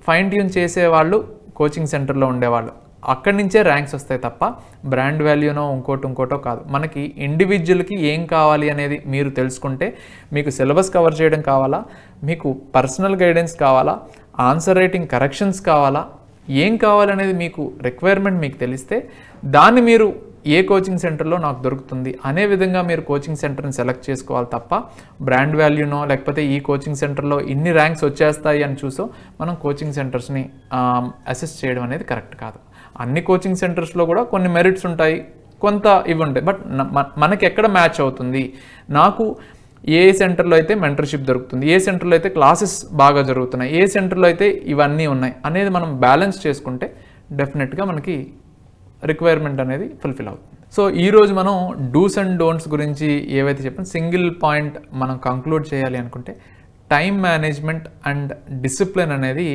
ఫైన్ ట్యూన్ చేసేవాళ్ళు కోచింగ్ సెంటర్లో ఉండేవాళ్ళు, అక్కడి నుంచే ర్యాంక్స్ వస్తాయి తప్ప బ్రాండ్ వాల్యూనో ఇంకోటో కాదు. మనకి ఇండివిజువల్కి ఏం కావాలి అనేది మీరు తెలుసుకుంటే, మీకు సిలబస్ కవర్ చేయడం కావాలా, మీకు పర్సనల్ గైడెన్స్ కావాలా, ఆన్సర్ రైటింగ్ కరెక్షన్స్ కావాలా, ఏం కావాలనేది మీకు రిక్వైర్మెంట్ మీకు తెలిస్తే దాన్ని మీరు ఏ కోచింగ్ సెంటర్లో నాకు దొరుకుతుంది అనే విధంగా మీరు కోచింగ్ సెంటర్ని సెలెక్ట్ చేసుకోవాలి తప్ప బ్రాండ్ వాల్యూనో లేకపోతే ఈ కోచింగ్ సెంటర్లో ఇన్ని ర్యాంక్స్ వచ్చేస్తాయి అని చూసో మనం కోచింగ్ సెంటర్స్ని అసెస్ చేయడం అనేది కరెక్ట్ కాదు. అన్ని కోచింగ్ సెంటర్స్లో కూడా కొన్ని మెరిట్స్ ఉంటాయి, కొంత ఇవి ఉంటాయి. బట్ మనకి ఎక్కడ మ్యాచ్ అవుతుంది, నాకు ఏ సెంటర్లో అయితే మెంటర్షిప్ దొరుకుతుంది, ఏ సెంటర్లో అయితే క్లాసెస్ బాగా జరుగుతున్నాయి, ఏ సెంటర్లో అయితే ఇవన్నీ ఉన్నాయి అనేది మనం బ్యాలెన్స్ చేసుకుంటే డెఫినెట్గా మనకి రిక్వైర్మెంట్ అనేది ఫుల్ఫిల్ అవుతుంది. సో ఈరోజు మనం డూస్ అండ్ డోంట్స్ గురించి ఏవైతే చెప్పాం, సింగిల్ పాయింట్ మనం కంక్లూడ్ చేయాలి అనుకుంటే టైం మేనేజ్మెంట్ అండ్ డిసిప్లిన్ అనేది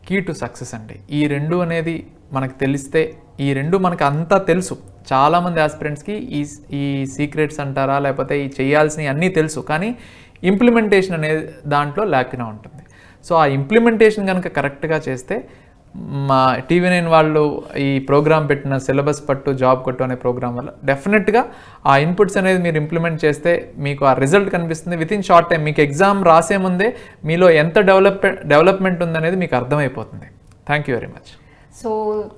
కీ టు సక్సెస్ అండి. ఈ రెండు అనేది మనకు తెలిస్తే, ఈ రెండు మనకు అంతా తెలుసు. చాలామంది ఆస్పిరెంట్స్కి ఈ సీక్రెట్స్ అంటారా లేకపోతే ఈ చేయాల్సినవి అన్నీ తెలుసు, కానీ ఇంప్లిమెంటేషన్ అనేది దాంట్లో లేకుండా ఉంటుంది. సో ఆ ఇంప్లిమెంటేషన్ కనుక కరెక్ట్గా చేస్తే, మా TV9 వాళ్ళు ఈ ప్రోగ్రామ్ పెట్టిన సిలబస్ పట్టు జాబ్ కొట్టు అనే ప్రోగ్రామ్ వల్ల డెఫినెట్గా ఆ ఇన్పుట్స్ అనేది మీరు ఇంప్లిమెంట్ చేస్తే మీకు ఆ రిజల్ట్ కనిపిస్తుంది. విత్ ఇన్ షార్ట్ టైం మీకు ఎగ్జామ్ రాసే ముందే మీలో ఎంత డెవలప్మెంట్ ఉందనేది మీకు అర్థమైపోతుంది. Thank you very much. So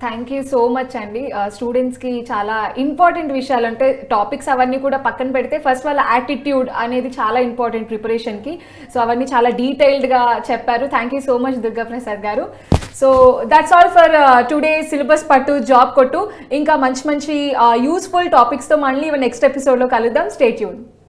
thank you so much అండి. స్టూడెంట్స్కి చాలా ఇంపార్టెంట్ విషయాలు, అంటే టాపిక్స్ అవన్నీ కూడా పక్కన పెడితే ఫస్ట్ వాళ్ళ యాటిట్యూడ్ అనేది చాలా ఇంపార్టెంట్ ప్రిపరేషన్కి. సో అవన్నీ చాలా డీటెయిల్డ్గా చెప్పారు. Thank you so much Durga Prasad garu. So that's all for today syllabus పట్టు జాబ్ కొట్టు. ఇంకా మంచి మంచి యూస్ఫుల్ టాపిక్స్తో మళ్ళీ నెక్స్ట్ ఎపిసోడ్లో కలుద్దాం. Stay tune.